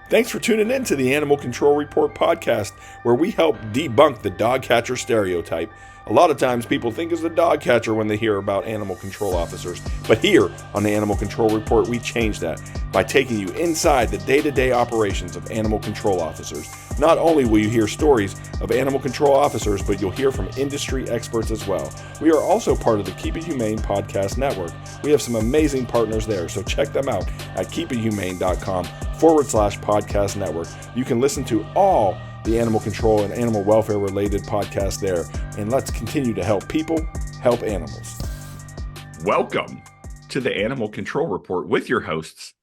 Thanks for tuning in to the Animal Control Report podcast, where we help debunk the dog catcher stereotype. A lot of times people think it's the dog catcher when they hear about animal control officers, but here on the Animal Control Report, we change that by taking you inside the day-to-day operations of animal control officers. Not only will you hear stories of animal control officers, but you'll hear from industry experts as well. We are also part of the Keep It Humane podcast network. We have some amazing partners there, so check them out at keepithumane.com/podcast network. You can listen to all the animal control and animal welfare related podcasts there. And let's continue to help people help animals. Welcome to the Animal Control Report with your hosts,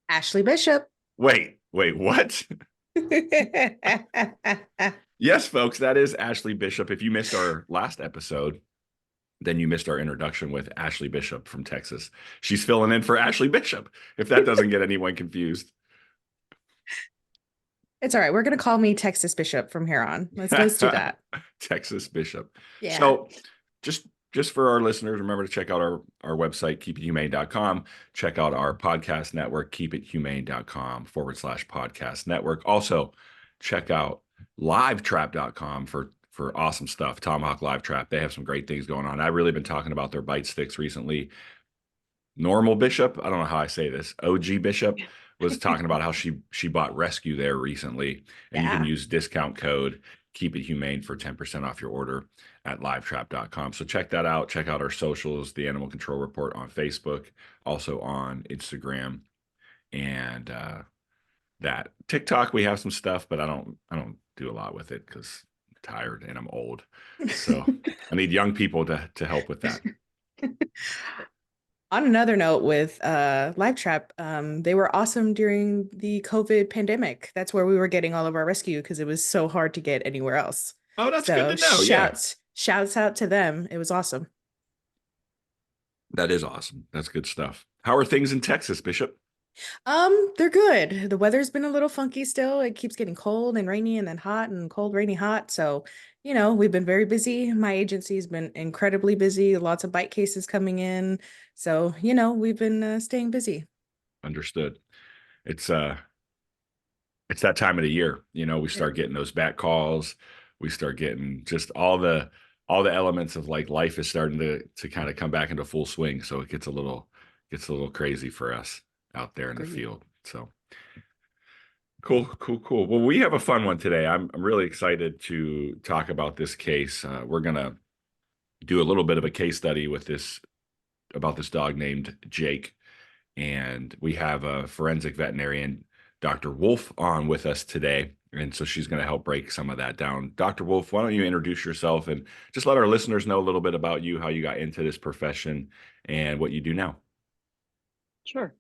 Ashley Bishop. Wait, what? Yes, folks, that is Ashley Bishop. If you missed our last episode, then you missed our introduction with Ashley Bishop from Texas. She's filling in for Ashley Bishop, if that doesn't get anyone confused. It's all right. We're going to call me Texas Bishop from here on. Let's do that. Texas Bishop. Yeah. So just for our listeners, remember to check out our website, keepithumane.com. Check out our podcast network, keepithumane.com/podcast network. Also, check out livetrap.com for awesome stuff. Tomahawk Live Trap. They have some great things going on. I've really been talking about their bite sticks recently. Normal Bishop, I don't know how I say this, OG Bishop, was talking about how she bought Rescue there recently, and you can use discount code Keep It Humane for 10% off your order at livetrap.com. So check that out. Check out our socials, the Animal Control Report on Facebook, also on Instagram, and that TikTok. We have some stuff, but I don't do a lot with it because I'm tired and I'm old. So I need young people to help with that. On another note with Live Trap, they were awesome during the COVID pandemic. That's where we were getting all of our rescue because it was so hard to get anywhere else. Oh, that's good to know. Shouts out to them. It was awesome. That is awesome. That's good stuff. How are things in Texas, Bishop? They're good. The weather's been a little funky still. It keeps getting cold and rainy and then hot and cold, rainy, hot. So, we've been very busy. My agency's been incredibly busy. Lots of bite cases coming in. So, we've been staying busy. Understood. It's that time of the year. We start getting those bat calls. We start getting just all the elements of like life is starting to kind of come back into full swing. So it gets a little crazy for us out there in the field. So cool. Well, we have a fun one today. I'm really excited to talk about this case. We're gonna do a little bit of a case study about this dog named Jake, and we have a forensic veterinarian, Dr. Wolf, on with us today, and so she's going to help break some of that down. Dr. Wolf, why don't you introduce yourself and just let our listeners know a little bit about you, how you got into this profession, and what you do now. Sure.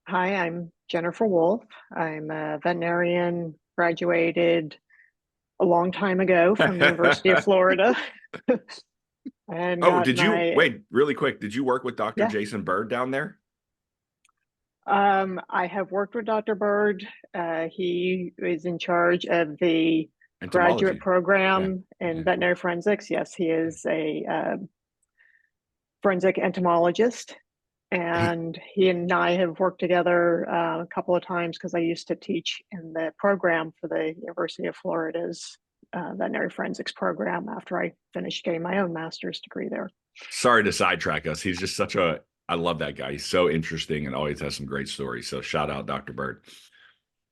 Hi, I'm Jennifer Wolf. I'm a veterinarian, graduated a long time ago from the University of Florida. And wait, really quick, did you work with Dr. Jason Bird down there? I have worked with Dr. Bird. He is in charge of the graduate program in veterinary forensics. Yes, he is a forensic entomologist. And he and I have worked together a couple of times because I used to teach in the program for the University of Florida's veterinary forensics program after I finished getting my own master's degree there. Sorry to sidetrack us. He's just I love that guy. He's so interesting and always has some great stories. So shout out Dr. Bird.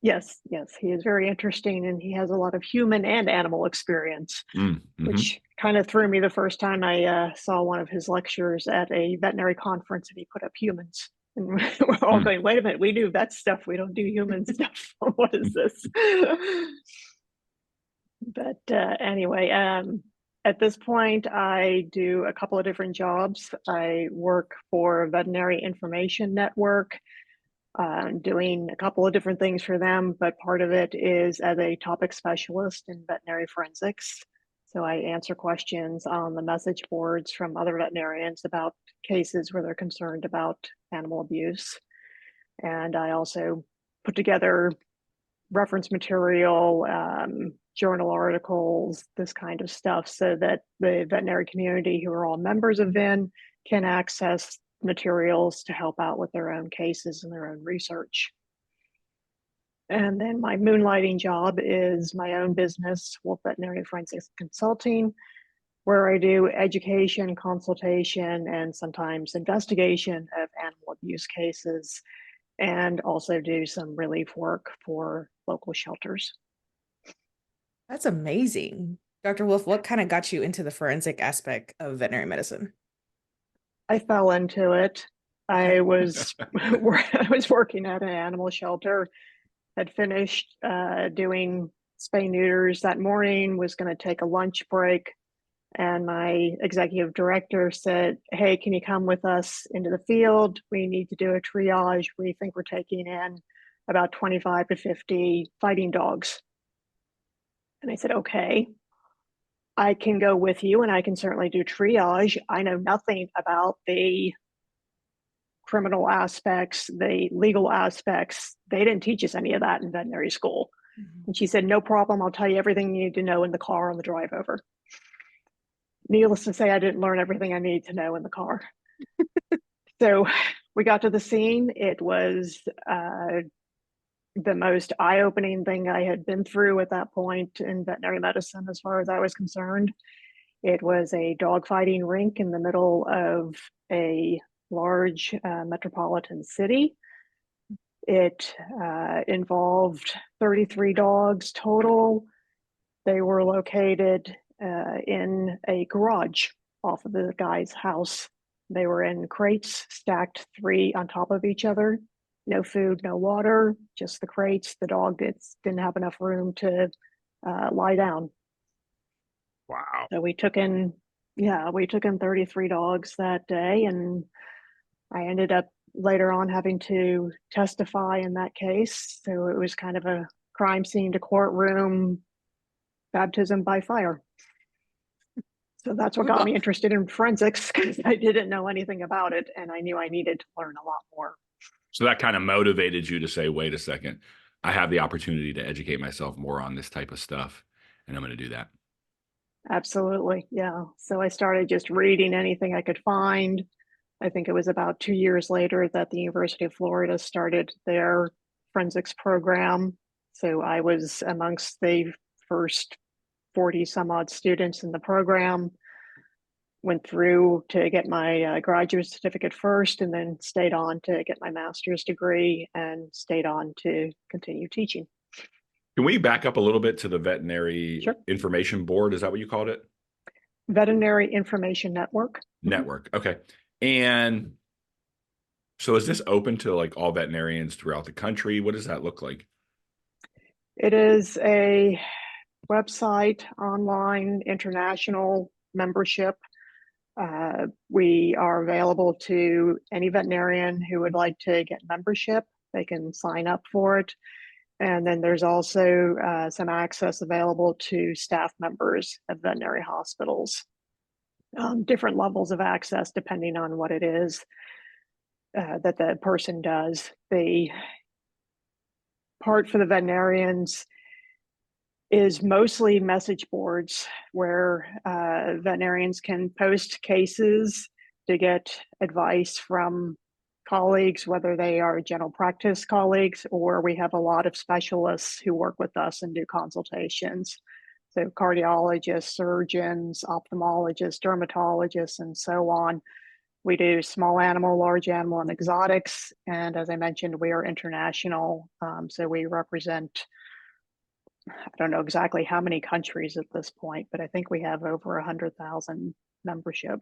Yes, he is very interesting, and he has a lot of human and animal experience, which kind of threw me the first time I saw one of his lectures at a veterinary conference, and he put up humans. And we're all going, wait a minute, we do vet stuff. We don't do human stuff. What is this? But anyway, at this point, I do a couple of different jobs. I work for a veterinary information network, doing a couple of different things for them, but part of it is as a topic specialist in veterinary forensics. So I answer questions on the message boards from other veterinarians about cases where they're concerned about animal abuse. And I also put together reference material, journal articles, this kind of stuff, so that the veterinary community, who are all members of VIN, can access materials to help out with their own cases and their own research. And then my moonlighting job is my own business, Wolf Veterinary Forensics Consulting, where I do education, consultation, and sometimes investigation of animal abuse cases, and also do some relief work for local shelters. That's amazing. Dr. Wolf, what kind of got you into the forensic aspect of veterinary medicine? I fell into it. Okay. I was I was working at an animal shelter, had finished doing spay neuters that morning, was going to take a lunch break, and my executive director said, "Hey, can you come with us into the field? We need to do a triage. We think we're taking in about 25 to 50 fighting dogs." And I said, "Okay, I can go with you and I can certainly do triage. I know nothing about the criminal aspects, the legal aspects. They didn't teach us any of that in veterinary school." Mhm. And she said, "No problem. I'll tell you everything you need to know in the car on the drive over." Needless to say, I didn't learn everything I needed to know in the car. So we got to the scene. It was the most eye-opening thing I had been through at that point in veterinary medicine, as far as I was concerned. It was a dogfighting rink in the middle of a large metropolitan city. It involved 33 dogs total. They were located in a garage off of the guy's house. They were in crates stacked 3 on top of each other. No food, no water, just the crates. The dog didn't have enough room to lie down. Wow. So we took in 33 dogs that day, and I ended up later on having to testify in that case. So it was kind of a crime scene to courtroom, baptism by fire. So that's what got me interested in forensics, because I didn't know anything about it and I knew I needed to learn a lot more. So that kind of motivated you to say, wait a second, I have the opportunity to educate myself more on this type of stuff, and I'm going to do that. Absolutely. Yeah. So I started just reading anything I could find. I think it was about 2 years later that the University of Florida started their forensics program. So I was amongst the first 40 some odd students in the program. Went through to get my graduate certificate first, and then stayed on to get my master's degree and stayed on to continue teaching. Can we back up a little bit to the Veterinary Sure. Information Board? Is that what you called it? Veterinary Information Network. Network. Okay. And so is this open to like all veterinarians throughout the country? What does that look like? It is a website, online, international membership. We are available to any veterinarian who would like to get membership. They can sign up for it. And then there's also some access available to staff members of veterinary hospitals. Different levels of access depending on what it is that the person does. The part for the veterinarians is mostly message boards where veterinarians can post cases to get advice from colleagues, whether they are general practice colleagues, or we have a lot of specialists who work with us and do consultations. So cardiologists, surgeons, ophthalmologists, dermatologists, and so on. We do small animal, large animal, and exotics. And as I mentioned, we are international. So we represent, I don't know exactly how many countries at this point, but I think we have over 100,000 membership.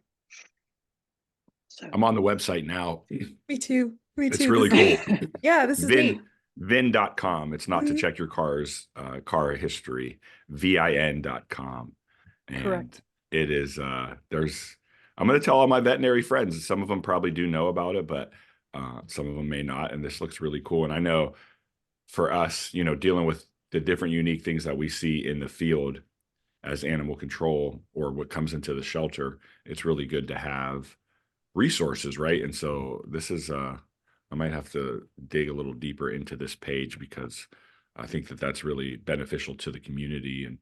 So I'm on the website now. Me too. Me It's too. really This- cool. Yeah, this is neat. VIN.com. It's not to Mhm. check your car history. VIN.com. And correct. it is I'm going to tell all my veterinary friends. Some of them probably do know about it, but some of them may not. And this looks really cool. And I know for us, dealing with the different unique things that we see in the field as animal control or what comes into the shelter, it's really good to have resources, right? And so this is I might have to dig a little deeper into this page because I think that that's really beneficial to the community. And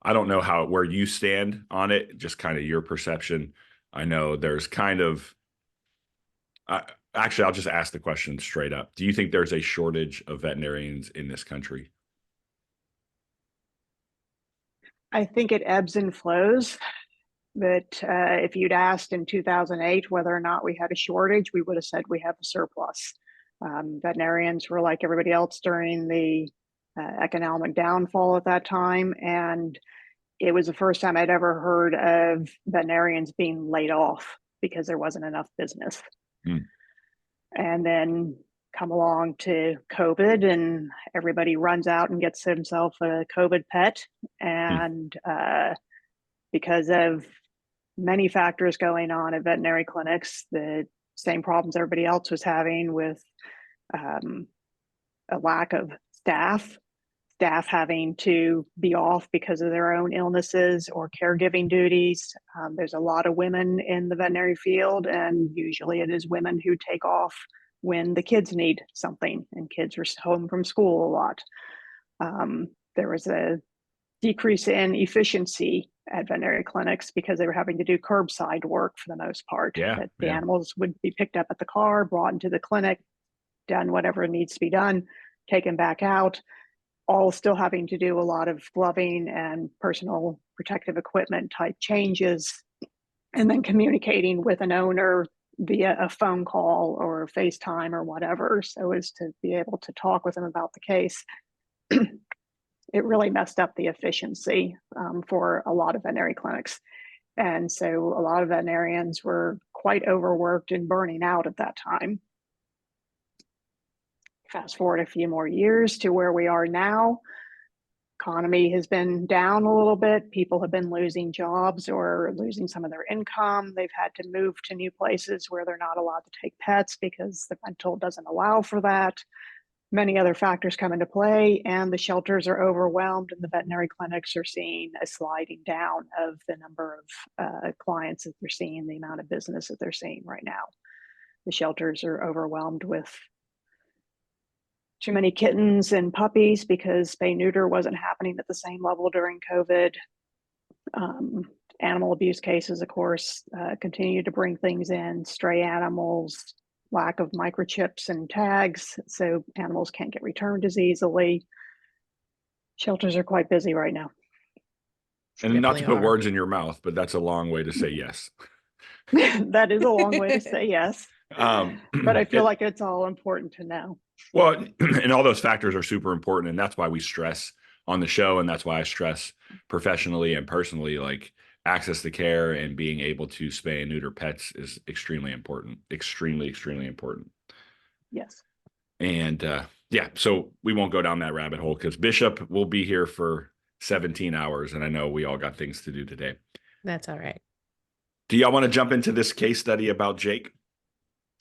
I don't know where you stand on it, just kind of your perception. I know there's kind of Actually, I'll just ask the question straight up. Do you think there's a shortage of veterinarians in this country? I think it ebbs and flows. That if you'd asked in 2008 whether or not we had a shortage, we would have said we have a surplus. Veterinarians were like everybody else during the economic downfall at that time, and it was the first time I'd ever heard of veterinarians being laid off because there wasn't enough business. Hmm. And then come along to COVID, and everybody runs out and gets himself a COVID pet. And because of many factors going on at veterinary clinics, the same problems everybody else was having with a lack of staff having to be off because of their own illnesses or caregiving duties. There's a lot of women in the veterinary field, and usually it is women who take off when the kids need something, and kids are home from school a lot. There was a decrease in efficiency at veterinary clinics because they were having to do curbside work for the most part. Yeah, that the animals would be picked up at the car, brought into the clinic, done whatever needs to be done, taken back out, all still having to do a lot of gloving and personal protective equipment type changes, and then communicating with an owner via a phone call or FaceTime or whatever, so as to be able to talk with them about the case. It really messed up the efficiency for a lot of veterinary clinics. And so a lot of veterinarians were quite overworked and burning out at that time. Fast forward a few more years to where we are now. Economy has been down a little bit. People have been losing jobs or losing some of their income. They've had to move to new places where they're not allowed to take pets because the rental doesn't allow for that. Many other factors come into play, and the shelters are overwhelmed, and the veterinary clinics are seeing a sliding down of the number of clients that they're seeing, the amount of business that they're seeing right now. The shelters are overwhelmed with too many kittens and puppies because spay neuter wasn't happening at the same level during COVID. Animal abuse cases, of course, continue to bring things in, stray animals, lack of microchips and tags, so animals can't get returned as easily. Shelters are quite busy right now. And not to put words in your mouth, but that's a long way to say yes. That is a long way to say yes. But I feel like it's all important to know. Well, and all those factors are super important, and that's why we stress on the show, and that's why I stress professionally and personally, like, access to care and being able to spay and neuter pets is extremely important. Extremely, extremely important. Yes. And yeah, so we won't go down that rabbit hole because Bishop will be here for 17 hours, and I know we all got things to do today. That's all right. Do y'all want to jump into this case study about Jake?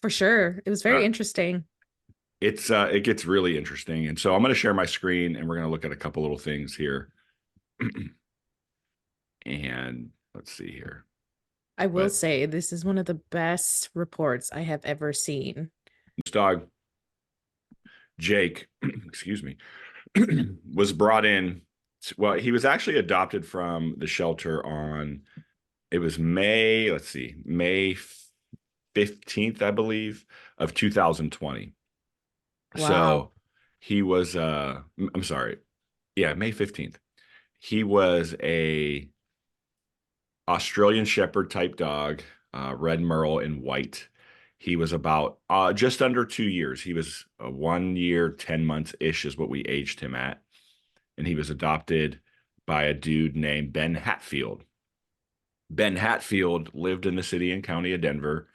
For sure. It was very interesting. It gets really interesting. And so I'm going to share my screen, and we're going to look at a couple little things here. And let's see here. I will say this is one of the best reports I have ever seen. This dog, Jake, excuse me, was brought in. Well, he was actually adopted from the shelter on, it was May 15th, I believe, of 2020. Wow. So he was, I'm sorry. Yeah, May 15th. He was a Australian Shepherd type dog, red merle in white. He was about just under 2 years. He was 1 year, 10 months ish is what we aged him at. And he was adopted by a dude named Ben Hatfield. Ben Hatfield lived in the city and county of Denver.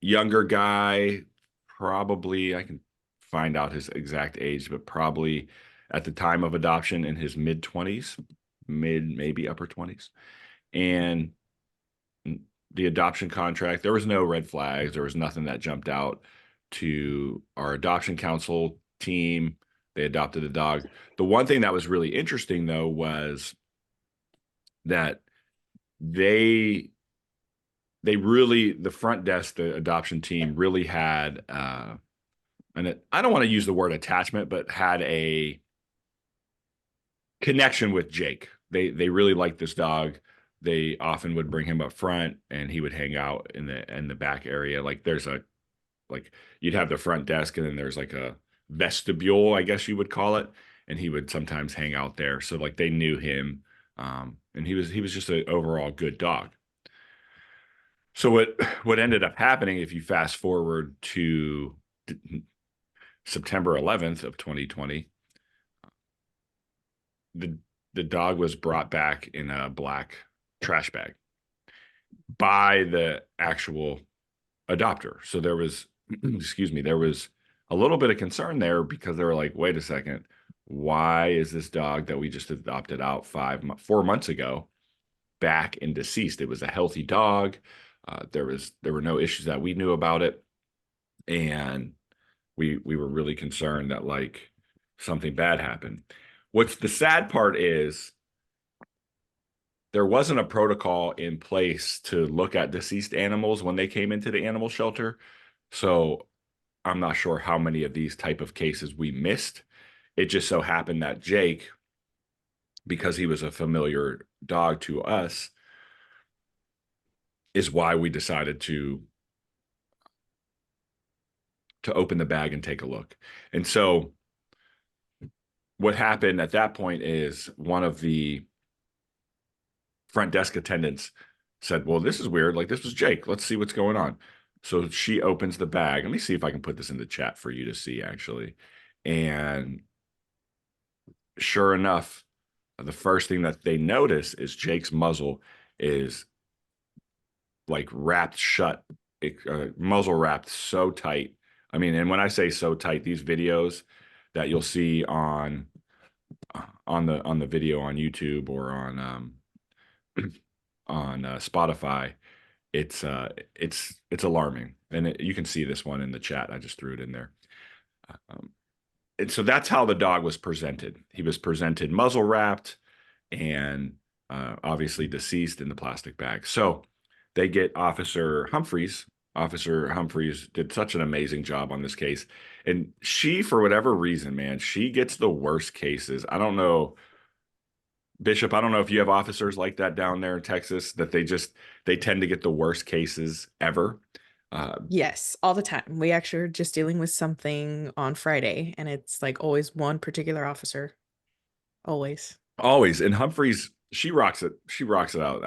Younger guy, probably, I can find out his exact age, but probably at the time of adoption in his mid-20s, maybe upper 20s. And the adoption contract, there was no red flags. There was nothing that jumped out to our adoption council team. They adopted the dog. The one thing that was really interesting, though, was that they really, the front desk, the adoption team really had, and I don't want to use the word attachment, but had a connection with Jake. They really liked this dog. They often would bring him up front, and he would hang out in the back area. Like there's a like you'd have the front desk and then there's like a vestibule, I guess you would call it. And he would sometimes hang out there. So like they knew him. And he was just an overall good dog. So what ended up happening, if you fast forward to September 11th of 2020, the the dog was brought back in a black trash bag by the actual adopter. So there was, excuse me, there was a little bit of concern there because they were like, wait a second, why is this dog that we just adopted out 4 months ago back and deceased? It was a healthy dog. There were no issues that we knew about it, and we were really concerned that like something bad happened. What's the sad part is there wasn't a protocol in place to look at deceased animals when they came into the animal shelter. So I'm not sure how many of these type of cases we missed. It just so happened that Jake, because he was a familiar dog to us, is why we decided to open the bag and take a look. And so what happened at that point is one of the front desk attendants said, well, this is weird. Like, this was Jake. Let's see what's going on. So she opens the bag. Let me see if I can put this in the chat for you to see, actually. And sure enough, the first thing that they notice is Jake's muzzle is like wrapped shut, muzzle wrapped so tight. I mean, and when I say so tight, these videos that you'll see on the video on YouTube or on Spotify, it's alarming, and you can see this one in the chat. I just threw it in there. And so that's how the dog was presented. He was presented muzzle wrapped and obviously deceased in the plastic bag. So they get Officer Humphreys. Officer Humphreys did such an amazing job on this case. And she, for whatever reason, man, she gets the worst cases. I don't know, Bishop, I don't know if you have officers like that down there in Texas, that they tend to get the worst cases ever. Yes, all the time. We actually are just dealing with something on Friday, and it's like always one particular officer. Always. Always. And Humphreys, she rocks it. She rocks it out.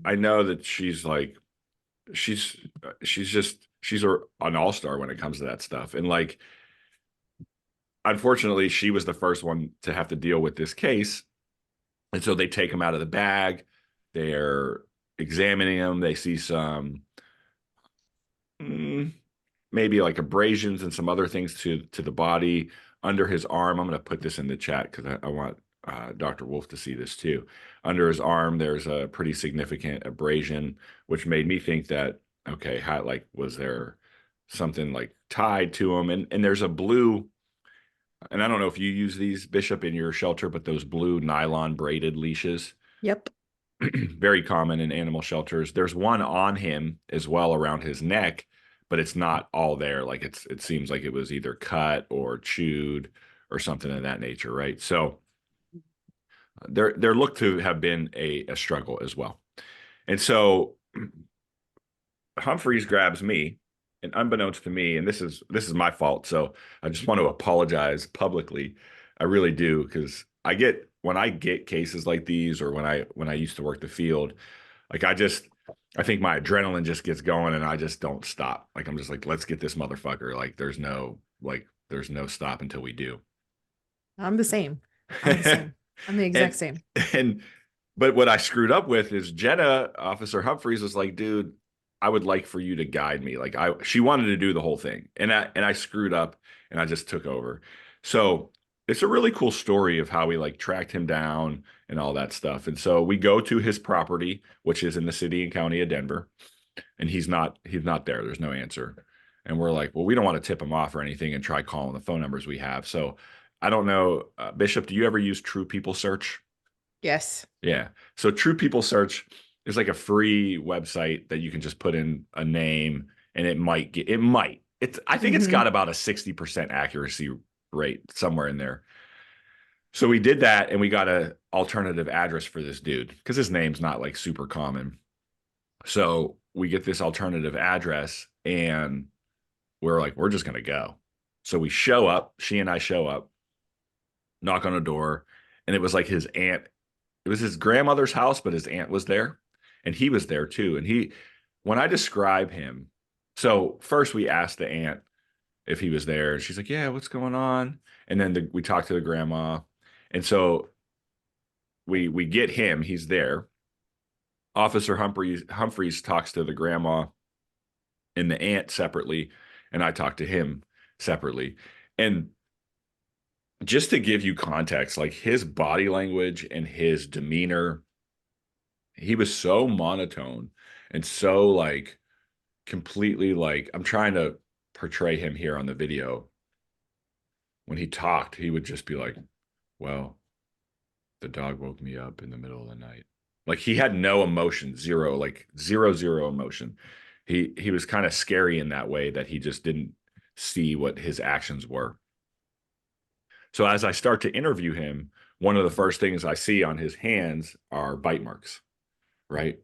I know that she's like, she's an all-star when it comes to that stuff. And like, unfortunately, she was the first one to have to deal with this case. And so they take him out of the bag. They're examining him. They see some maybe like abrasions and some other things to the body under his arm. I'm going to put this in the chat because I want Dr. Wolf to see this too. Under his arm, there's a pretty significant abrasion, which made me think that, okay, was there something like tied to him? And there's a blue, and I don't know if you use these, Bishop, in your shelter, but those blue nylon braided leashes. Yep. Very common in animal shelters. There's one on him as well around his neck, but it's not all there. Like it seems like it was either cut or chewed or something of that nature, right? So there looked to have been a struggle as well. And so Humphreys grabs me, and unbeknownst to me, and this is my fault. So I just want to apologize publicly. I really do, because when I get cases like these, or when I used to work the field, like I think my adrenaline just gets going and I just don't stop. Like I'm just like, let's get this motherfucker. Like there's no stop until we do. I'm the same. I'm the exact same. But what I screwed up with is Jenna, Officer Humphreys, was like, dude, I would like for you to guide me. Like she wanted to do the whole thing, and I screwed up and I just took over. So it's a really cool story of how we like tracked him down and all that stuff. And so we go to his property, which is in the city and county of Denver, and he's not there. There's no answer. And we're like, well, we don't want to tip him off or anything and try calling the phone numbers we have. So I don't know, Bishop, do you ever use True People Search? Yes. Yeah. So True People Search is like a free website that you can just put in a name and I think it's got about a 60% accuracy rate somewhere in there. So we did that, and we got an alternative address for this dude because his name's not like super common. So we get this alternative address, and we're like, we're just going to go. So we show up, she and I show up, knock on a door, and it was like his aunt. It was his grandmother's house, but his aunt was there and he was there too. And when I describe him, so first we asked the aunt if he was there. And she's like, yeah, what's going on? And then we talked to the grandma. And so we get him, he's there. Officer Humphreys talks to the grandma and the aunt separately, and I talked to him separately. And just to give you context, like his body language and his demeanor, he was so monotone and so like completely like, I'm trying to portray him here on the video. When he talked, he would just be like, well, the dog woke me up in the middle of the night. Like he had no emotion, zero, like zero emotion. He was kind of scary in that way that he just didn't see what his actions were. So as I start to interview him, one of the first things I see on his hands are bite marks, right?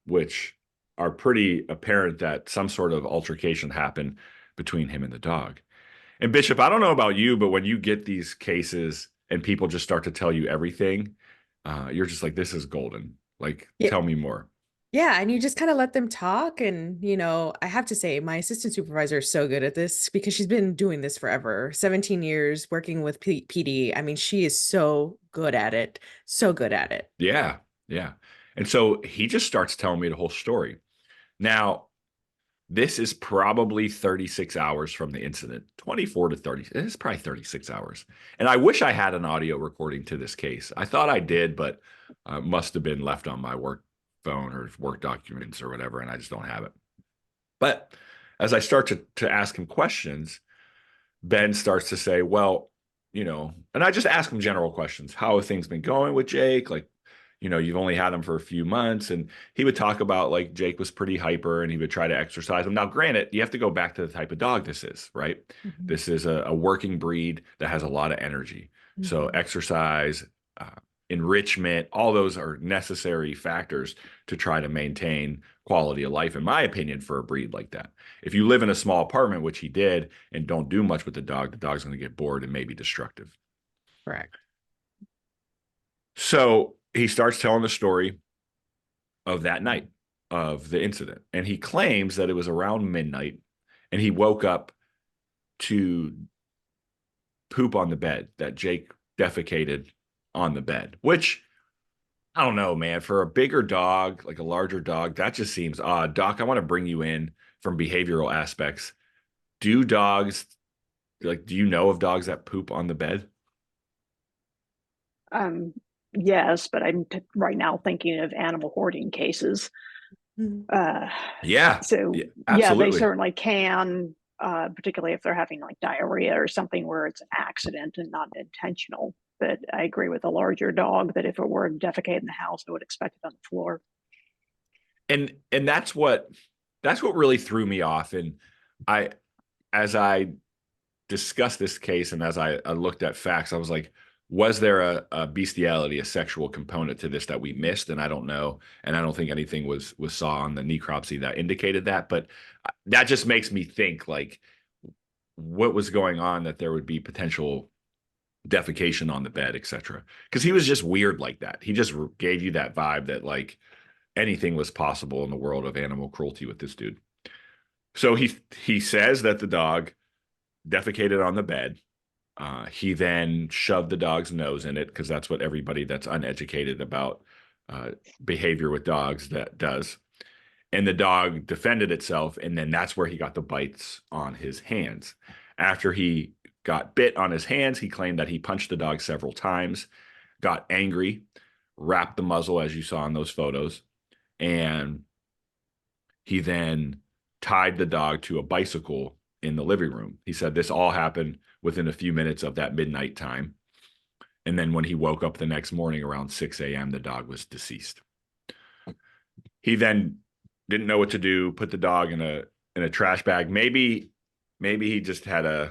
Which are pretty apparent that some sort of altercation happened between him and the dog. And Bishop, I don't know about you, but when you get these cases and people just start to tell you everything, you're just like, this is golden. Like, Yeah. tell me more. Yeah, and you just kind of let them talk. And, I have to say, my assistant supervisor is so good at this because she's been doing this forever, 17 years working with PD. I mean, she is so good at it, so good at it. Yeah. Yeah. And so he just starts telling me the whole story. Now, this is probably 36 hours from the incident, 24 to 30. It's probably 36 hours. And I wish I had an audio recording to this case. I thought I did, but must have been left on my work phone or work documents or whatever, and I just don't have it. But as I start to ask him questions, Ben starts to say, well, and I just ask him general questions. How have things been going with Jake? Like, you've only had him for a few months. And he would talk about like Jake was pretty hyper and he would try to exercise him. Now, granted, you have to go back to the type of dog this is, right? Mhm. This is a working breed that has a lot of energy. So Mhm. exercise, enrichment, all those are necessary factors to try to maintain quality of life, in my opinion, for a breed like that. If you live in a small apartment, which he did, and don't do much with the dog's going to get bored and maybe destructive. Correct. So he starts telling the story of that night of the incident. And he claims that it was around midnight and he woke up to poop on the bed, that Jake defecated on the bed, which I don't know, man. For a bigger dog, like a larger dog, that just seems odd. Doc, I want to bring you in from behavioral aspects. Do dogs, do you know of dogs that poop on the bed? Yes, but I'm right now thinking of animal hoarding cases. Mhm. Yeah, So yeah, yeah, they absolutely. certainly can, particularly if they're having like diarrhea or something where it's an accident and not intentional. But I agree with a larger dog that if it were to defecate in the house, I would expect it on the floor. And that's what really threw me off. And I as I discussed this case and as I looked at facts, I was like, was there a bestiality, a sexual component to this that we missed? And I don't know. And I don't think anything was saw on the necropsy that indicated that. But that just makes me think like what was going on that there would be potential defecation on the bed, etc. Because he was just weird like that. He just gave you that vibe that like anything was possible in the world of animal cruelty with this dude. So he says that the dog defecated on the bed. He then shoved the dog's nose in it because that's what everybody that's uneducated about behavior with dogs that does. And the dog defended itself, and then that's where he got the bites on his hands. After he got bit on his hands, he claimed that he punched the dog several times, got angry, wrapped the muzzle as you saw in those photos, and he then tied the dog to a bicycle in the living room. He said this all happened within a few minutes of that midnight time. And then when he woke up the next morning around 6 a.m., the dog was deceased. He then didn't know what to do, put the dog in a trash bag. Maybe he just had I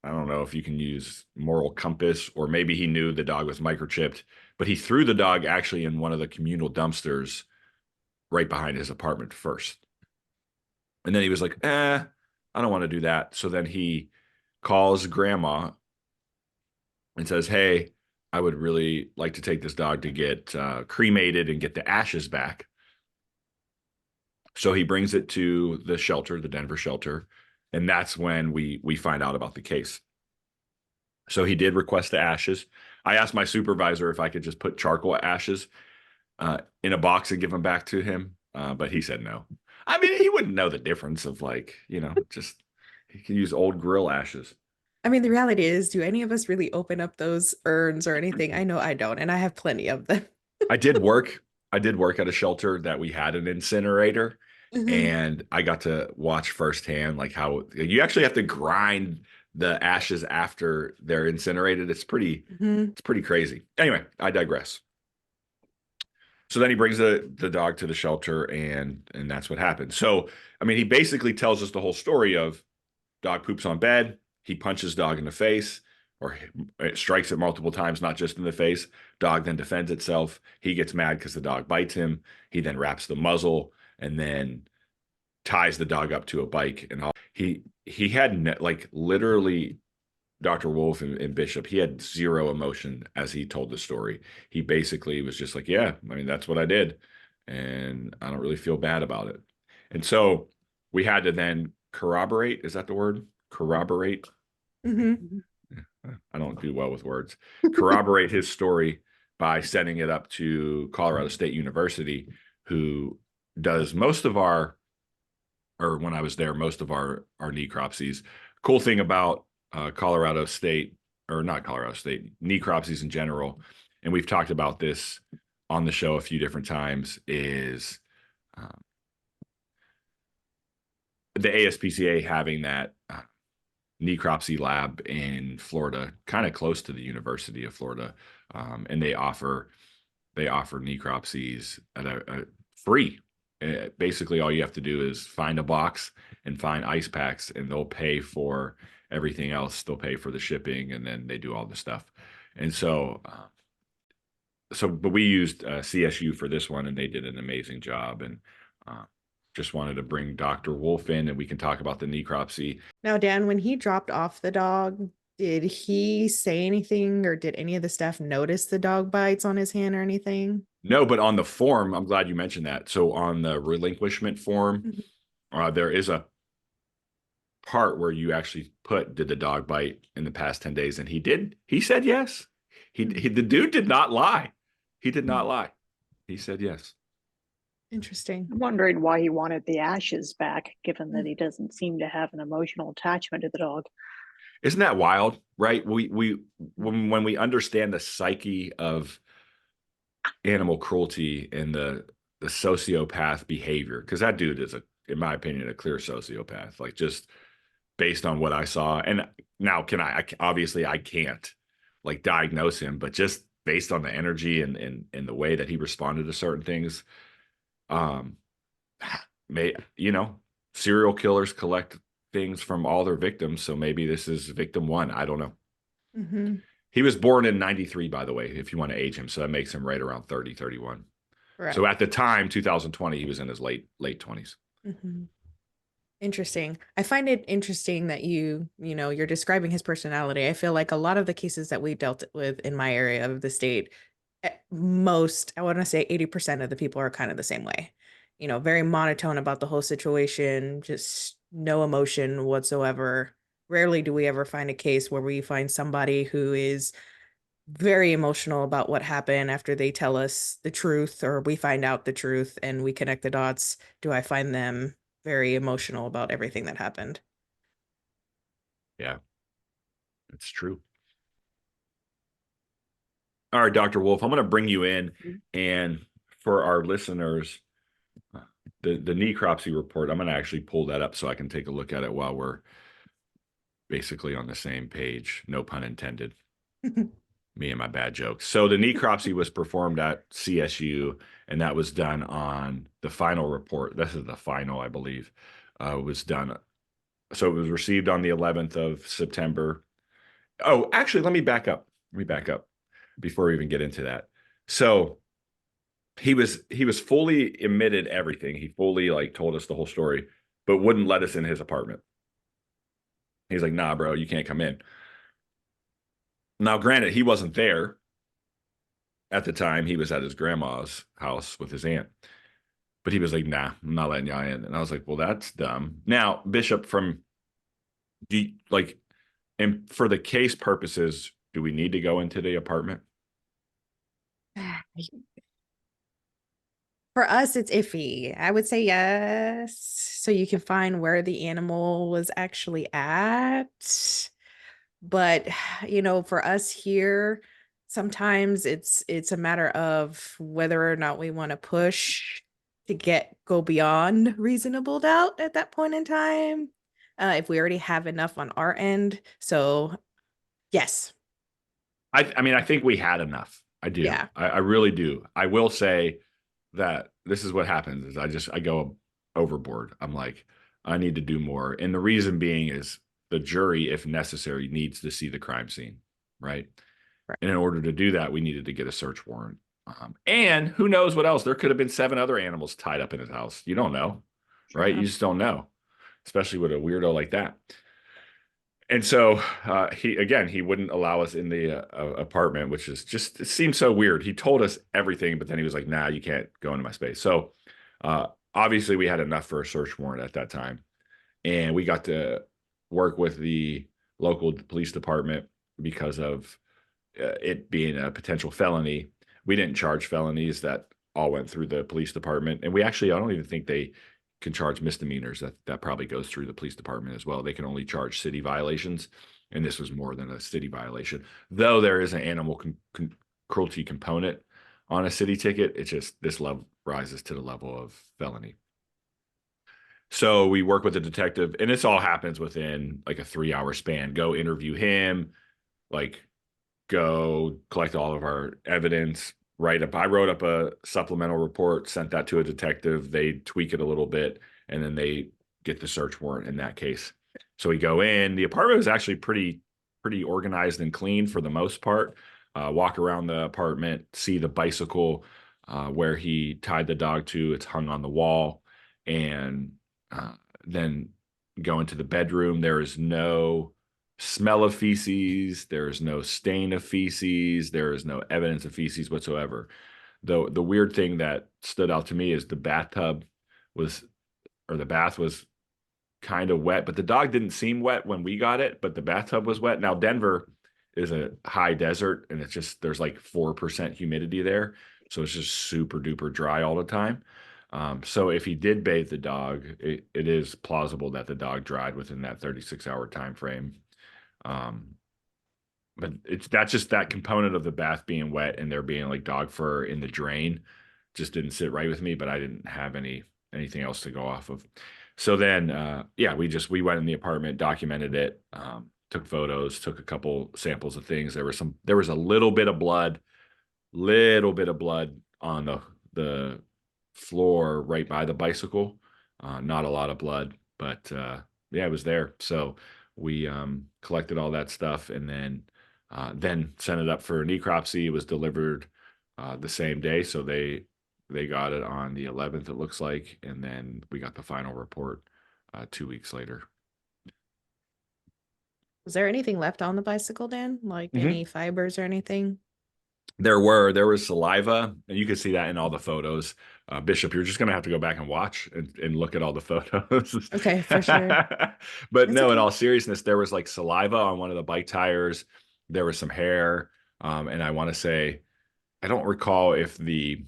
don't know if you can use moral compass, or maybe he knew the dog was microchipped, but he threw the dog actually in one of the communal dumpsters right behind his apartment first. And then he was like, I don't want to do that. So then he calls grandma and says, hey, I would really like to take this dog to get cremated and get the ashes back. So he brings it to the shelter, the Denver shelter, and that's when we find out about the case. So he did request the ashes. I asked my supervisor if I could just put charcoal ashes in a box and give them back to him, but he said no. I mean, he wouldn't know the difference of like, just he can use old grill ashes. I mean, the reality is, do any of us really open up those urns or anything? I know I don't, and I have plenty of them. I did work. I did work at a shelter that we had an incinerator, Mhm. and I got to watch firsthand like how you actually have to grind the ashes after they're incinerated. Mhm. It's pretty crazy. Anyway, I digress. So then he brings the dog to the shelter, and that's what happened. So I mean, he basically tells us the whole story of dog poops on bed, he punches dog in the face, or it strikes it multiple times, not just in the face. Dog then defends itself. He gets mad because the dog bites him. He then wraps the muzzle and then ties the dog up to a bike. And all. He had like literally Dr. Wolf and Bishop, he had zero emotion as he told the story. He basically was just like, yeah, I mean, that's what I did. And I don't really feel bad about it. And so we had to then corroborate. Is that the word? Corroborate? Mhm. I don't do well with words. Corroborate his story by sending it up to Colorado State University, who does most of our, or when I was there, most of our necropsies. Cool thing about Colorado State, or not Colorado State, necropsies in general, and we've talked about this on the show a few different times, is the ASPCA having that necropsy lab in Florida, kind of close to the University of Florida, and they offer necropsies at a free. Basically, all you have to do is find a box and find ice packs, and they'll pay for everything else. They'll pay for the shipping, and then they do all the stuff. And so, but we used CSU for this one, and they did an amazing job. And just wanted to bring Dr. Wolf in, and we can talk about the necropsy. Now, Dan, when he dropped off the dog, did he say anything, or did any of the staff notice the dog bites on his hand or anything? No, but on the form, I'm glad you mentioned that. So on the relinquishment form, Mhm. there is a part where you actually put, did the dog bite in the past 10 days? And he did. He said yes. The dude did not lie. He did not lie. He said yes. Interesting. I'm wondering why he wanted the ashes back, given that he doesn't seem to have an emotional attachment to the dog. Isn't that wild? Right? When we understand the psyche of animal cruelty and the sociopath behavior, because that dude is in my opinion, a clear sociopath. Like, just based on what I saw. And now obviously I can't like diagnose him, but just based on the energy and the way that he responded to certain things, um, may, serial killers collect things from all their victims. So maybe this is victim one. I don't know. Mm-hmm. He was born in 93, by the way, if you want to age him. So that makes him right around 30, 31. Right. So at the time, 2020, he was in his late 20s. Mm-hmm. Interesting. I find it interesting that you're describing his personality. I feel like a lot of the cases that we dealt with in my area of the state, I want to say 80% of the people are kind of the same way. Very monotone about the whole situation, just no emotion whatsoever. Rarely do we ever find a case where we find somebody who is very emotional about what happened after they tell us the truth, or we find out the truth and we connect the dots. Do I find them very emotional about everything that happened? Yeah, it's true. All right, Dr. Wolf, I'm going to bring you in. And for our listeners, the necropsy report, I'm going to actually pull that up so I can take a look at it while we're basically on the same page. No pun intended. Me and my bad jokes. So the necropsy was performed at CSU, and that was done on the final report. This is the final, I believe, was done. So it was received on the 11th of September. Oh, actually, let me back up. Before we even get into that. So he was fully admitted everything. He fully like told us the whole story, but wouldn't let us in his apartment. He's like, nah, bro, you can't come in. Now, granted, he wasn't there at the time. He was at his grandma's house with his aunt. But he was like, nah, I'm not letting y'all in. And I was like, well, that's dumb. Now, Bishop, like, and for the case purposes, do we need to go into the apartment? For us, it's iffy. I would say yes. So you can find where the animal was actually at. But, for us here, sometimes it's a matter of whether or not we want to push to go beyond reasonable doubt at that point in time. If we already have enough on our end. So, yes. I mean, I think we had enough. I do. Yeah. I really do. I will say that this is what happens is I go overboard. I'm like, I need to do more. And the reason being is the jury, if necessary, needs to see the crime scene, right? Right. And in order to do that, we needed to get a search warrant. And who knows what else? There could have been 7 other animals tied up in his house. You don't know, right? You just don't know, especially with a weirdo like that. And so he wouldn't allow us in the apartment, which is just, it seems so weird. He told us everything, but then he was like, nah, you can't go into my space. So obviously we had enough for a search warrant at that time. And we got to work with the local police department because of it being a potential felony. We didn't charge felonies. That all went through the police department. And I don't even think they can charge misdemeanors. That probably goes through the police department as well. They can only charge city violations, and this was more than a city violation. Though there is an animal cruelty component on a city ticket, it's just this level rises to the level of felony. So we work with the detective, and this all happens within like a 3-hour span. Go interview him, like go collect all of our evidence, I wrote up a supplemental report, sent that to a detective. They tweak it a little bit, and then they get the search warrant in that case. So we go in. The apartment was actually pretty organized and clean for the most part. Walk around the apartment, see the bicycle where he tied the dog to. It's hung on the wall. And then go into the bedroom. There is no smell of feces. There is no stain of feces. There is no evidence of feces whatsoever. The weird thing that stood out to me is the bath was kind of wet, but the dog didn't seem wet when we got it, but the bathtub was wet. Now, Denver is a high desert, and there's like 4% humidity there. So it's just super duper dry all the time. So if he did bathe the dog, it is plausible that the dog dried within that 36-hour time frame. But that's just that component of the bath being wet and there being like dog fur in the drain just didn't sit right with me, but I didn't have anything else to go off of. So then, we went in the apartment, documented it, took photos, took a couple samples of things. There was a little bit of blood on the floor right by the bicycle. Not a lot of blood, but it was there. So we collected all that stuff and then sent it up for necropsy. It was delivered the same day. So they got it on the 11th, it looks like. And then we got the final report 2 weeks later. Was there anything left on the bicycle, Dan? Like any fibers or anything? There was saliva, and you can see that in all the photos. Bishop, you're just going to have to go back and watch and look at all the photos. Okay, for sure. But no, in all seriousness, there was like saliva on one of the bike tires. There was some hair. And I want to say, I don't recall if the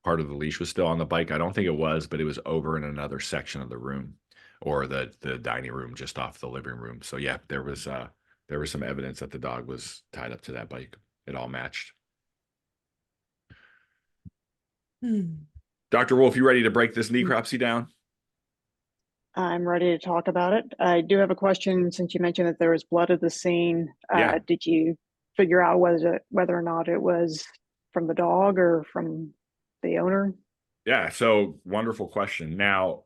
part of the leash was still on the bike. I don't think it was, but it was over in another section of the room or the dining room just off the living room. So yeah, there was some evidence that the dog was tied up to that bike. It all matched. Dr. Wolf, you ready to break this necropsy down? I'm ready to talk about it. I do have a question since you mentioned that there was blood at the scene. Yeah. Did you figure out whether or not it was from the dog or from the owner? Yeah, so wonderful question. Now,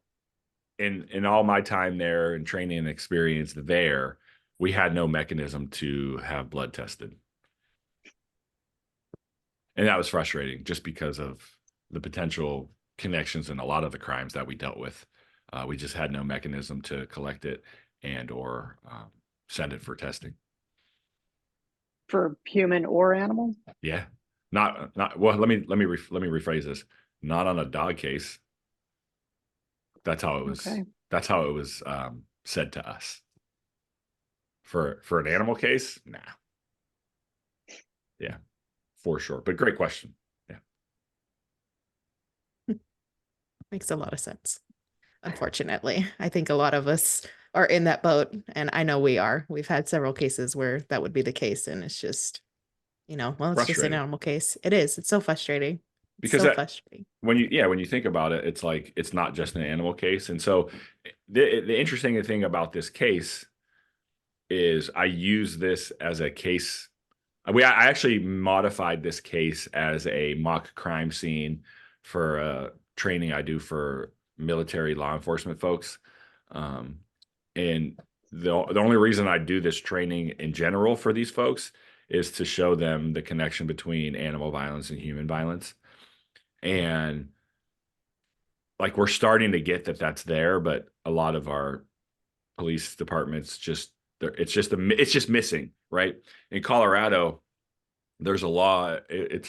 in all my time there and training and experience there, we had no mechanism to have blood tested. And that was frustrating just because of the potential connections in a lot of the crimes that we dealt with. We just had no mechanism to collect it and or send it for testing. For human or animal? Yeah. Not well, let me rephrase this. Not on a dog case. That's how it was. Okay. That's how it was said to us. For an animal case, nah. Yeah, for sure. But great question. Yeah. Makes a lot of sense. Unfortunately, I think a lot of us are in that boat, and I know we are. We've had several cases where that would be the case, and it's just, well, it's just an Frustrating. animal case. It is. It's so frustrating. It's Because so frustrating. when you think about it, it's like it's not just an animal case. And so the interesting thing about this case is I use this as a case. I actually modified this case as a mock crime scene for training I do for military law enforcement folks. And the only reason I do this training in general for these folks is to show them the connection between animal violence and human violence. And like we're starting to get that that's there, but a lot of our police departments it's just missing, right? In Colorado, there's a law. It's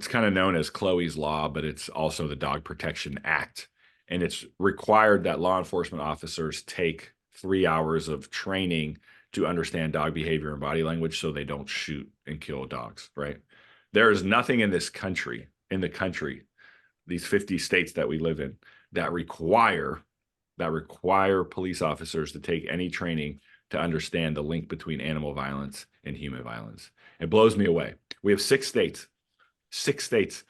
kind of known as Chloe's Law, but it's also the Dog Protection Act. And it's required that law enforcement officers take 3 hours of training to understand dog behavior and body language so they don't shoot and kill dogs, right? There is nothing in the country, these 50 states that we live in, that require police officers to take any training to understand the link between animal violence and human violence. It blows me away. We have 6 states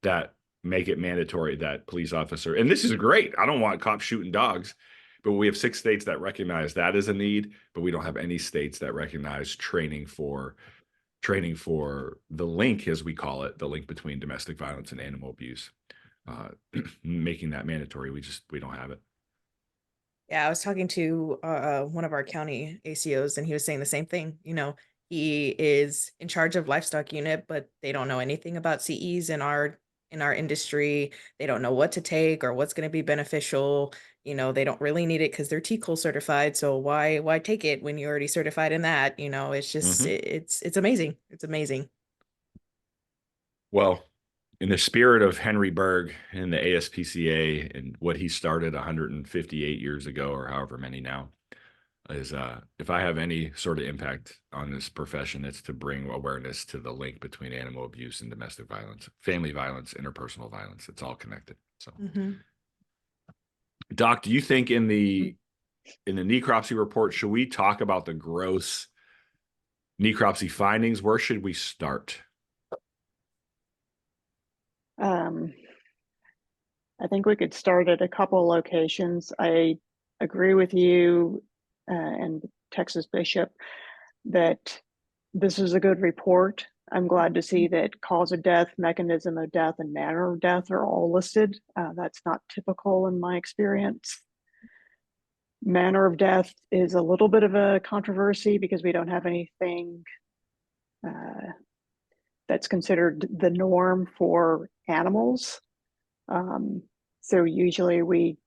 that make it mandatory that police officer, and this is great. I don't want cops shooting dogs, but we have 6 states that recognize that as a need, but we don't have any states that recognize training for the link, as we call it, the link between domestic violence and animal abuse, making that mandatory. We don't have it. Yeah, I was talking to one of our county ACOs, and he was saying the same thing. He is in charge of livestock unit, but they don't know anything about CEs in our industry. They don't know what to take or what's going to be beneficial. They don't really need it because they're TCOL certified. So why take it when you're already certified in that? It's just it's amazing. It's amazing. Well, in the spirit of Henry Berg and the ASPCA and what he started 158 years ago, or however many now, is if I have any sort of impact on this profession, it's to bring awareness to the link between animal abuse and domestic violence, family violence, interpersonal violence. It's all connected. So, Doc, do you think in the necropsy report, should we talk about the gross necropsy findings? Where should we start? I think we could start at a couple of locations. I agree with you and Texas Bishop that this is a good report. I'm glad to see that cause of death, mechanism of death, and manner of death are all listed. That's not typical in my experience. Manner of death is a little bit of a controversy because we don't have anything that's considered the norm for animals. So usually we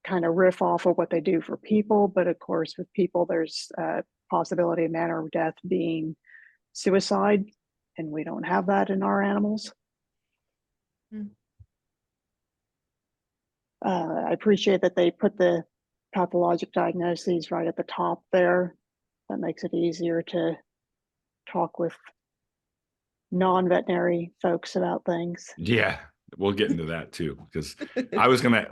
kind of riff off of what they do for people, but of course with people there's a possibility of manner of death being suicide, and we don't have that in our animals. I appreciate that they put the pathologic diagnoses right at the top there. That makes it easier to talk with non-veterinary folks about things. Yeah, we'll get into that too, because I was gonna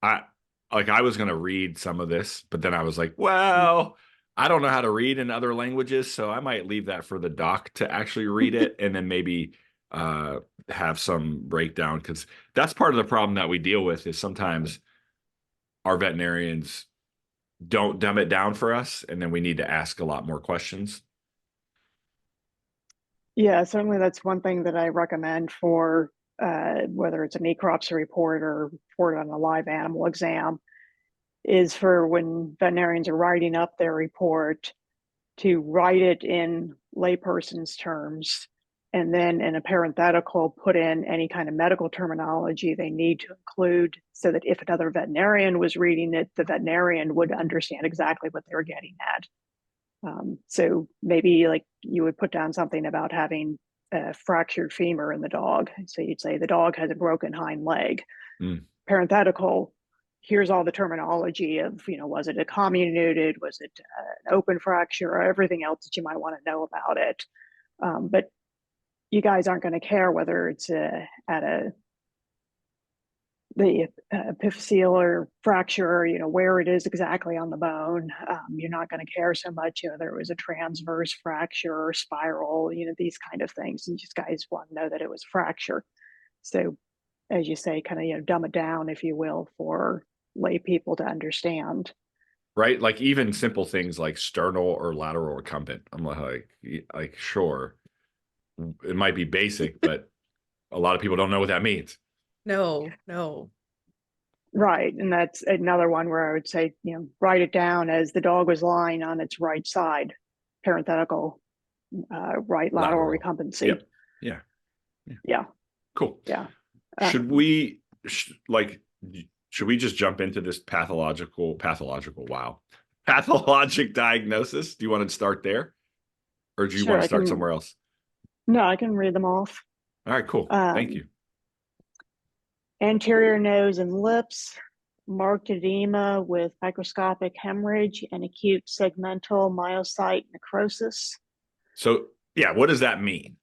I was gonna read some of this, but then I was like, well, I don't know how to read in other languages, so I might leave that for the doc to actually read it and then maybe have some breakdown, because that's part of the problem that we deal with is sometimes our veterinarians don't dumb it down for us, and then we need to ask a lot more questions. Yeah, certainly that's one thing that I recommend for whether it's a necropsy report or report on a live animal exam, is for when veterinarians are writing up their report to write it in layperson's terms and then in a parenthetical put in any kind of medical terminology they need to include so that if another veterinarian was reading it, the veterinarian would understand exactly what they were getting at. So maybe like you would put down something about having a fractured femur in the dog. So you'd say the dog has a broken hind leg. Parenthetical, here's all the terminology of, was it a comminuted, was it an open fracture, or everything else that you might want to know about it. But you guys aren't going to care whether it's at the epiphyseal fracture, where it is exactly on the bone. You're not going to care so much whether it was a transverse fracture or spiral, these kind of things. You just guys want to know that it was fracture. So as you say, kind of, dumb it down, if you will, for lay people to understand. Right? Like even simple things like sternal or lateral recumbent. I'm like, sure, it might be basic, but a lot of people don't know what that means. No. Right. And that's another one where I would say, write it down as the dog was lying on its right side, parenthetical, right lateral recumbency. Yep. Yeah. Yeah. Cool. Yeah. Should we just jump into this pathologic diagnosis? Do you want to start there? Or do you want to start somewhere else? No, I can read them off. All right, cool. Thank you. Anterior nose and lips, marked edema with microscopic hemorrhage and acute segmental myocyte necrosis. So, yeah, what does that mean?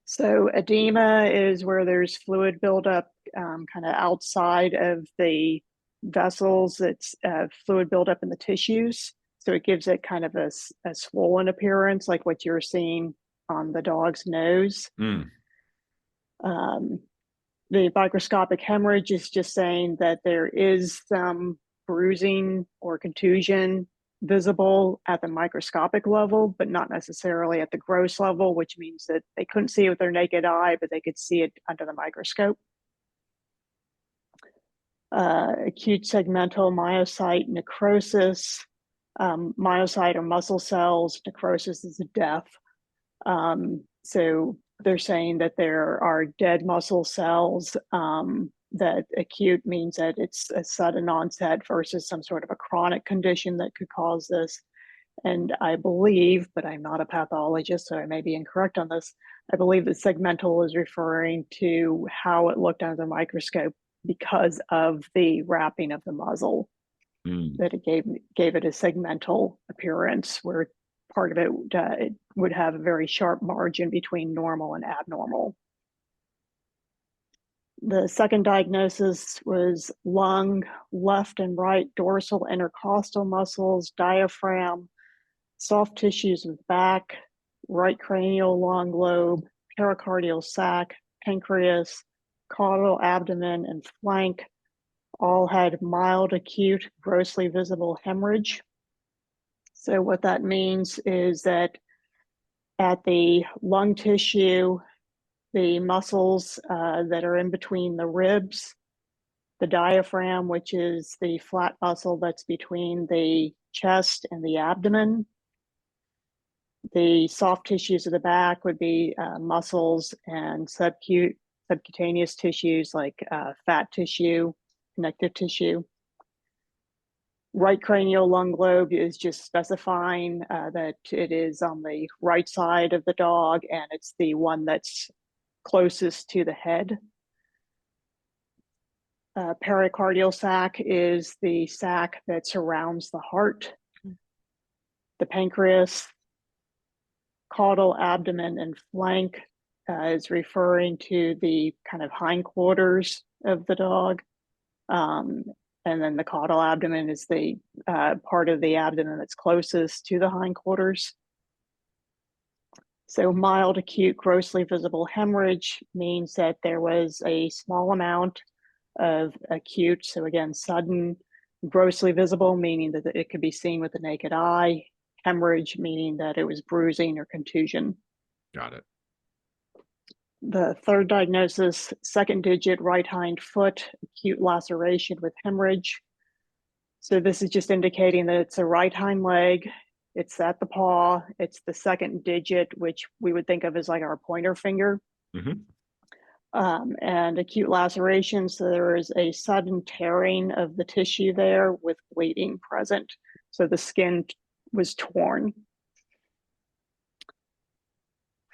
So edema is where there's fluid buildup kind of outside of the vessels. It's fluid buildup in the tissues. So it gives it kind of a swollen appearance, like what you're seeing on the dog's nose. The microscopic hemorrhage is just saying that there is some bruising or contusion visible at the microscopic level, but not necessarily at the gross level, which means that they couldn't see it with their naked eye, but they could see it under the microscope. Acute segmental myocyte necrosis. Myocyte or muscle cells, necrosis is a death. So they're saying that there are dead muscle cells, that acute means that it's a sudden onset versus some sort of a chronic condition that could cause this. And I believe, but I'm not a pathologist, so I may be incorrect on this, I believe that segmental is referring to how it looked under the microscope because of the wrapping of the muzzle, that it gave it a segmental appearance where part of it would have a very sharp margin between normal and abnormal. The second diagnosis was lung, left and right dorsal intercostal muscles, diaphragm, soft tissues of back, right cranial long lobe, pericardial sac, pancreas, caudal abdomen, and flank all had mild acute grossly visible hemorrhage. So what that means is that at the lung tissue, the muscles that are in between the ribs, the diaphragm, which is the flat muscle that's between the chest and the abdomen. The soft tissues of the back would be muscles and subcutaneous tissues like fat tissue, connective tissue. Right cranial lung lobe is just specifying that it is on the right side of the dog and it's the one that's closest to the head. Pericardial sac is the sac that surrounds the heart. The pancreas, caudal abdomen, and flank is referring to the kind of hindquarters of the dog. And then the caudal abdomen is the part of the abdomen that's closest to the hindquarters. So mild acute grossly visible hemorrhage means that there was a small amount of acute, so again, sudden, grossly visible, meaning that it could be seen with the naked eye, hemorrhage, meaning that it was bruising or contusion. Got it. The third diagnosis, second digit right hind foot, acute laceration with hemorrhage. So this is just indicating that it's a right hind leg. It's at the paw. It's the second digit, which we would think of as like our pointer finger. Mhm. And acute laceration. So there is a sudden tearing of the tissue there with bleeding present. So the skin was torn.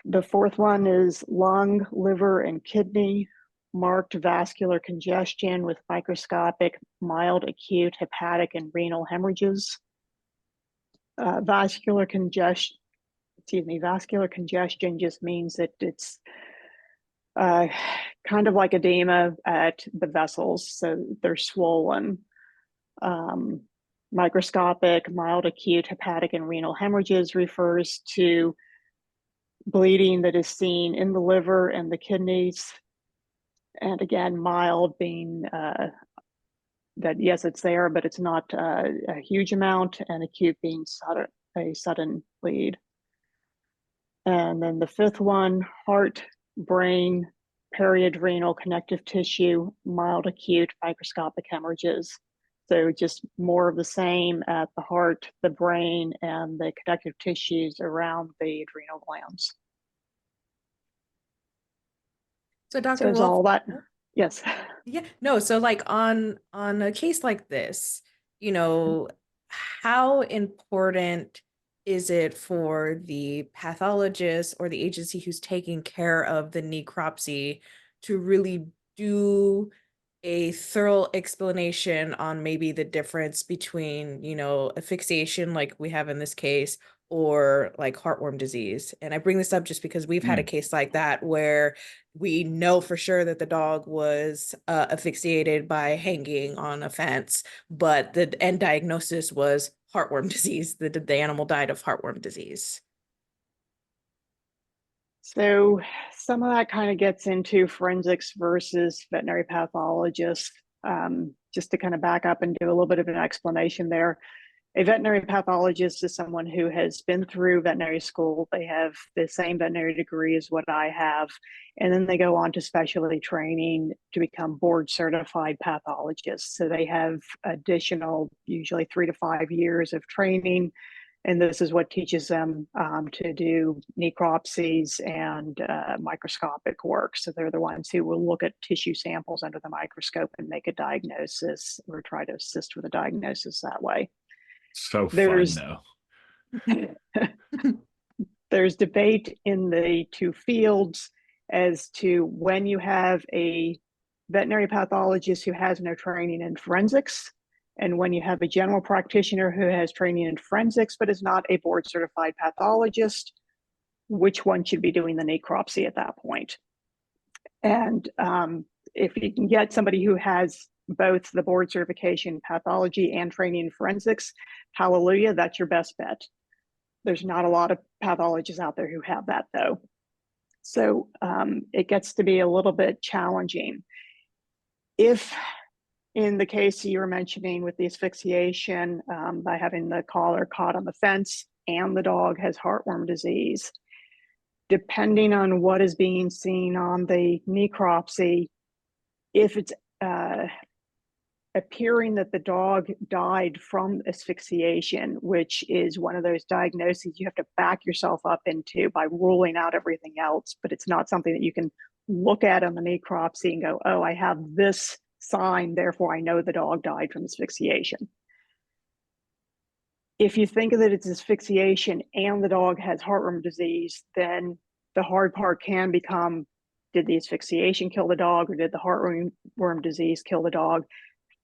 The fourth one is lung, liver, and kidney. Marked vascular congestion with microscopic, mild, acute, hepatic, and renal hemorrhages. Vascular congestion just means that it's kind of like edema at the vessels, so they're swollen. Microscopic, mild, acute, hepatic, and renal hemorrhages refers to bleeding that is seen in the liver and the kidneys. And again, mild being that yes, it's there, but it's not a huge amount, and acute being a sudden bleed. And then the fifth one, heart, brain, periadrenal connective tissue, mild acute microscopic hemorrhages. So just more of the same at the heart, the brain, and the connective tissues around the adrenal glands. So So Dr. there's Wolf, all that. Yes. yeah, no, so like on a case like this, you know, how important is it for the pathologist or the agency who's taking care of the necropsy to really do a thorough explanation on maybe the difference between, you know, asphyxiation like we have in this case or like heartworm disease? And I bring this up just because we've had a case like that where we know for sure that the dog was asphyxiated by hanging on a fence, but the end diagnosis was heartworm disease. The animal died of heartworm disease. So some of that kind of gets into forensics versus veterinary pathologists. Just to kind of back up and do a little bit of an explanation there. A veterinary pathologist is someone who has been through veterinary school. They have the same veterinary degree as what I have, and then they go on to specialty training to become board certified pathologists. So they have additional, usually 3 to 5 years of training. And this is what teaches them to do necropsies and microscopic work. So they're the ones who will look at tissue samples under the microscope and make a diagnosis or try to assist with a diagnosis that way. So fun, There's though. there's debate in the two fields as to when you have a veterinary pathologist who has no training in forensics, and when you have a general practitioner who has training in forensics but is not a board certified pathologist, which one should be doing the necropsy at that point? And if you can get somebody who has both the board certification pathology and training in forensics, hallelujah, that's your best bet. There's not a lot of pathologists out there who have that, though. So it gets to be a little bit challenging. If in the case you were mentioning with the asphyxiation, by having the collar caught on the fence and the dog has heartworm disease, depending on what is being seen on the necropsy, if it's appearing that the dog died from asphyxiation, which is one of those diagnoses you have to back yourself up into by ruling out everything else, but it's not something that you can look at on the necropsy and go, oh, I have this sign, therefore I know the dog died from asphyxiation. If you think that it's asphyxiation and the dog has heartworm disease, then the hard part can become, did the asphyxiation kill the dog or did the heartworm disease kill the dog?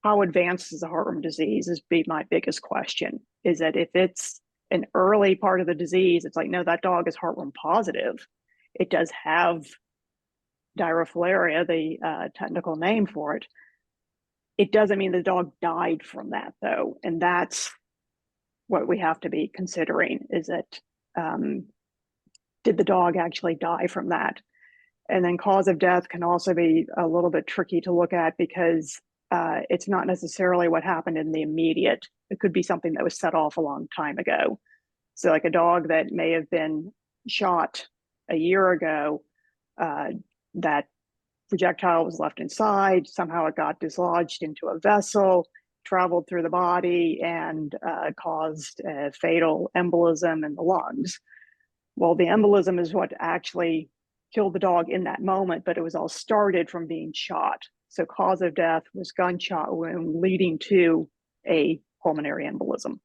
How advanced is the heartworm disease is be my biggest question. Is that if it's an early part of the disease, it's like, no, that dog is heartworm positive. It does have diarrhea, the technical name for it. It doesn't mean the dog died from that, though. And that's what we have to be considering, is that did the dog actually die from that? And then cause of death can also be a little bit tricky to look at because it's not necessarily what happened in the immediate. It could be something that was set off a long time ago. So like a dog that may have been shot a year ago, that projectile was left inside, somehow it got dislodged into a vessel, traveled through the body and caused a fatal embolism in the lungs. Well, the embolism is what actually killed the dog in that moment, but it was all started from being shot. So cause of death was gunshot wound leading to a pulmonary embolism.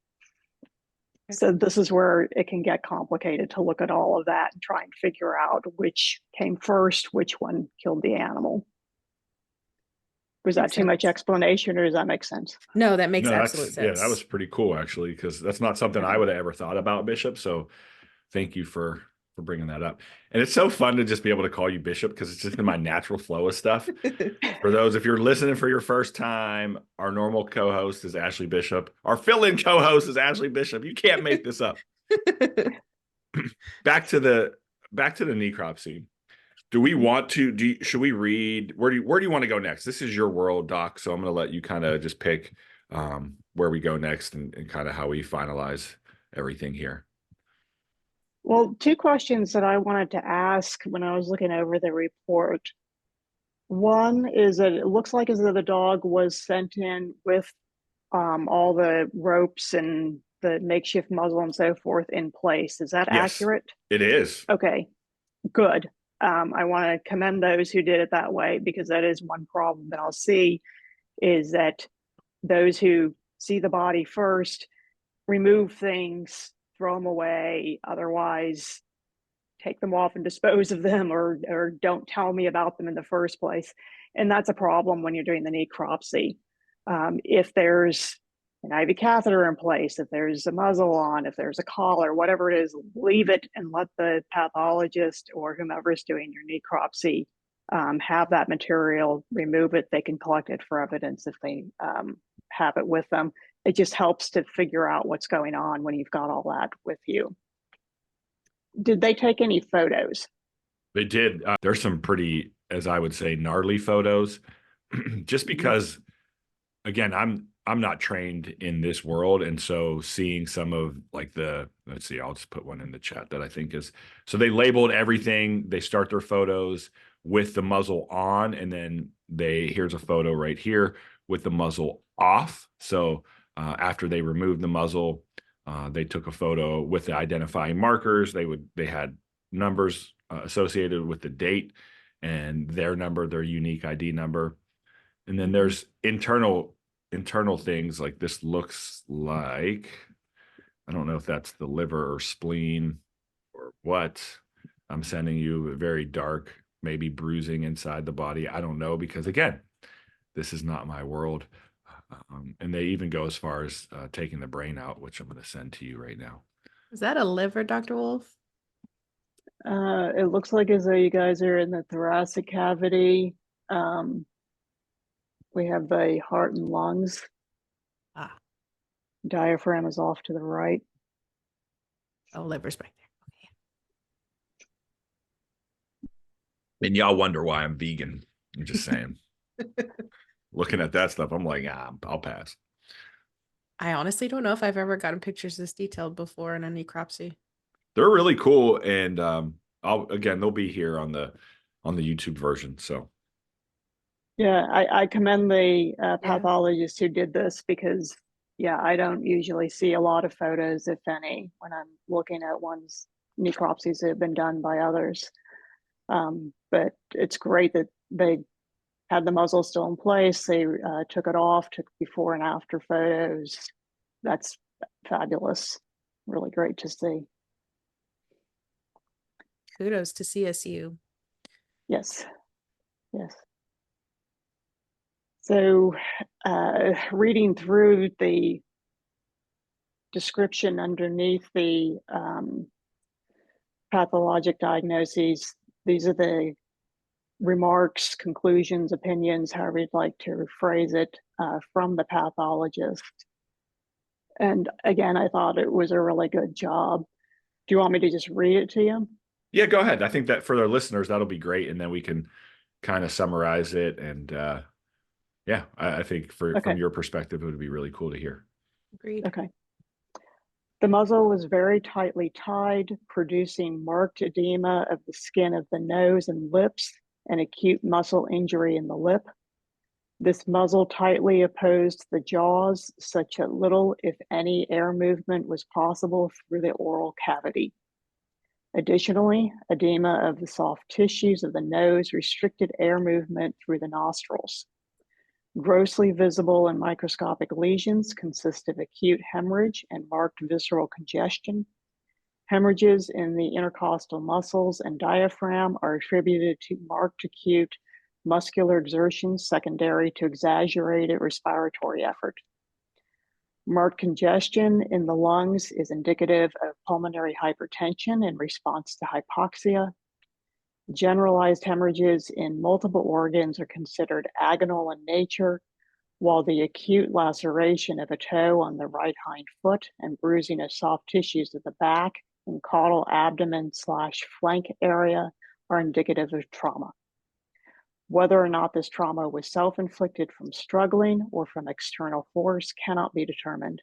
So this is where it can get complicated to look at all of that and try and figure out which came first, which one killed the animal. Was that too much explanation, or does that make sense? No, that makes No, absolute sense. yeah, that was pretty cool actually, because that's not something I would have ever thought about, Bishop. So thank you for bringing that up. And it's so fun to just be able to call you Bishop because it's just in my natural flow of stuff. For those, if you're listening for your first time, our normal co-host is Ashley Bishop. Our fill-in co-host is Ashley Bishop. You can't make this up. Back to the necropsy. Do we want to should we read where do you want to go next? This is your world, Doc. So I'm going to let you kind of just pick where we go next and kind of how we finalize everything here. Well, two questions that I wanted to ask when I was looking over the report. One is that it looks like as though the dog was sent in with all the ropes and the makeshift muzzle and so forth in place. Is that accurate? It is. Okay, good. I want to commend those who did it that way, because that is one problem that I'll see, is that those who see the body first remove things, throw them away, otherwise take them off and dispose of them, or don't tell me about them in the first place. And that's a problem when you're doing the necropsy. If there's an IV catheter in place, if there's a muzzle on, if there's a collar, whatever it is, leave it and let the pathologist or whomever is doing your necropsy have that material, remove it. They can collect it for evidence if they have it with them. It just helps to figure out what's going on when you've got all that with you. Did they take any photos? They did. There's some pretty, as I would say, gnarly photos. Just because, again, I'm not trained in this world, and so seeing some of like let's see, I'll just put one in the chat that I think is, so they labeled everything. They start their photos with the muzzle on, and then here's a photo right here with the muzzle off. So after they removed the muzzle, they took a photo with the identifying markers. They had numbers associated with the date and their number, their unique ID number. And then there's internal things like this. Looks like, I don't know if that's the liver or spleen or what. I'm sending you a very dark, maybe bruising inside the body. I don't know, because again, this is not my world. And they even go as far as taking the brain out, which I'm going to send to you right now. Is that a liver, Dr. Wolf? It looks like as though you guys are in the thoracic cavity. We have the heart and lungs. Diaphragm is off to the right. Oh, liver's right there. Okay. And y'all wonder why I'm vegan. I'm just saying. Looking at that stuff, I'm like, I'll pass. I honestly don't know if I've ever gotten pictures this detailed before in a necropsy. They're really cool, and they'll be here on the YouTube version. So yeah, I commend the pathologist who did this, because I don't usually see a lot of photos, if any, when I'm looking at one's necropsies that have been done by others. But it's great that they had the muzzle still in place. They took it off, took before and after photos. That's fabulous. Really great to see. Kudos to CSU. Yes. So reading through the description underneath the pathologic diagnoses, these are the remarks, conclusions, opinions, however you'd like to phrase it, from the pathologist. And again, I thought it was a really good job. Do you want me to just read it to you? Yeah, go ahead. I think that for our listeners, that'll be great. And then we can kind of summarize it. And I think from your perspective, it would be really cool to hear. Agreed. Okay. The muzzle was very tightly tied, producing marked edema of the skin of the nose and lips and acute muscle injury in the lip. This muzzle tightly opposed the jaws, such that little, if any, air movement was possible through the oral cavity. Additionally, edema of the soft tissues of the nose restricted air movement through the nostrils. Grossly visible and microscopic lesions consist of acute hemorrhage and marked visceral congestion. Hemorrhages in the intercostal muscles and diaphragm are attributed to marked acute muscular exertion secondary to exaggerated respiratory effort. Marked congestion in the lungs is indicative of pulmonary hypertension in response to hypoxia. Generalized hemorrhages in multiple organs are considered agonal in nature, while the acute laceration of a toe on the right hind foot and bruising of soft tissues of the back and caudal abdomen/flank area are indicative of trauma. Whether or not this trauma was self-inflicted from struggling or from external force cannot be determined.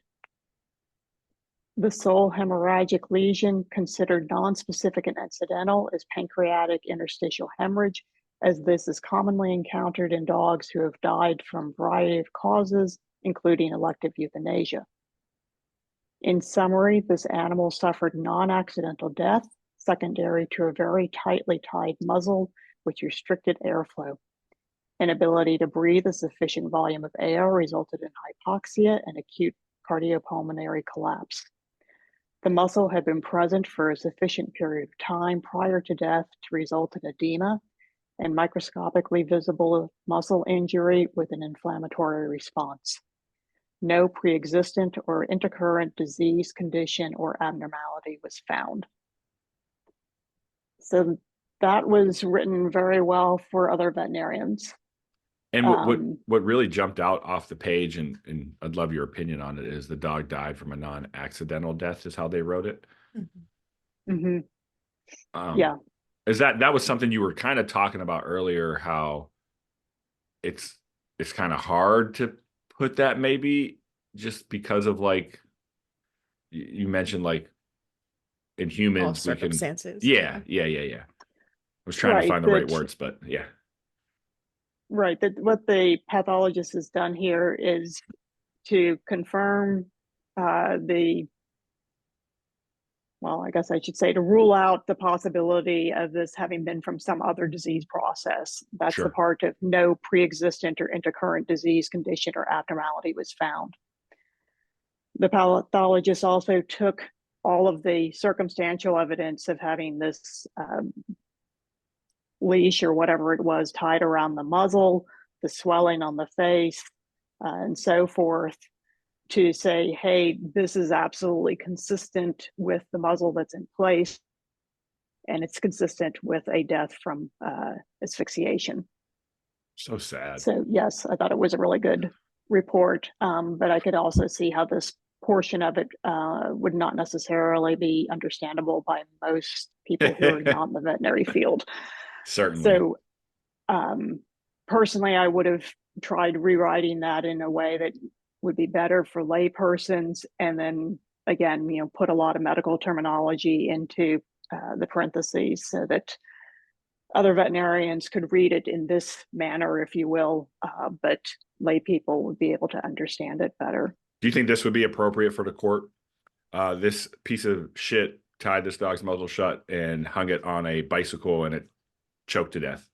The sole hemorrhagic lesion considered nonspecific and incidental is pancreatic interstitial hemorrhage, as this is commonly encountered in dogs who have died from a variety of causes, including elective euthanasia. In summary, this animal suffered non-accidental death secondary to a very tightly tied muzzle, which restricted airflow. Inability to breathe a sufficient volume of air resulted in hypoxia and acute cardiopulmonary collapse. The muscle had been present for a sufficient period of time prior to death to result in edema and microscopically visible muscle injury with an inflammatory response. No pre-existent or intercurrent disease condition or abnormality was found. So that was written very well for other veterinarians. And what really jumped out off the page, and I'd love your opinion on it, is the dog died from a non-accidental death, is how they wrote it. Mm-hmm. Yeah. Is that was something you were kind of talking about earlier, how it's kind of hard to put that, maybe just because of, like, you mentioned, like, in humans, All we circumstances. can, yeah. I was trying to find the right words, but yeah. Right, that what the pathologist has done here is to confirm well, I guess I should say, to rule out the possibility of this having been from some other disease process. That's the part of no pre-existent or intercurrent disease condition or abnormality was found. The pathologist also took all of the circumstantial evidence of having this leash or whatever it was tied around the muzzle, the swelling on the face, and so forth, to say, hey, this is absolutely consistent with the muzzle that's in place, and it's consistent with a death from asphyxiation. So sad. So yes, I thought it was a really good report, but I could also see how this portion of it would not necessarily be understandable by most people who are not in the veterinary field. Certainly. So personally, I would have tried rewriting that in a way that would be better for lay persons, and then again, put a lot of medical terminology into the parentheses so that other veterinarians could read it in this manner, if you will, but lay people would be able to understand it better. Do you think this would be appropriate for the court? This piece of shit tied this dog's muzzle shut and hung it on a bicycle, and it choked to death.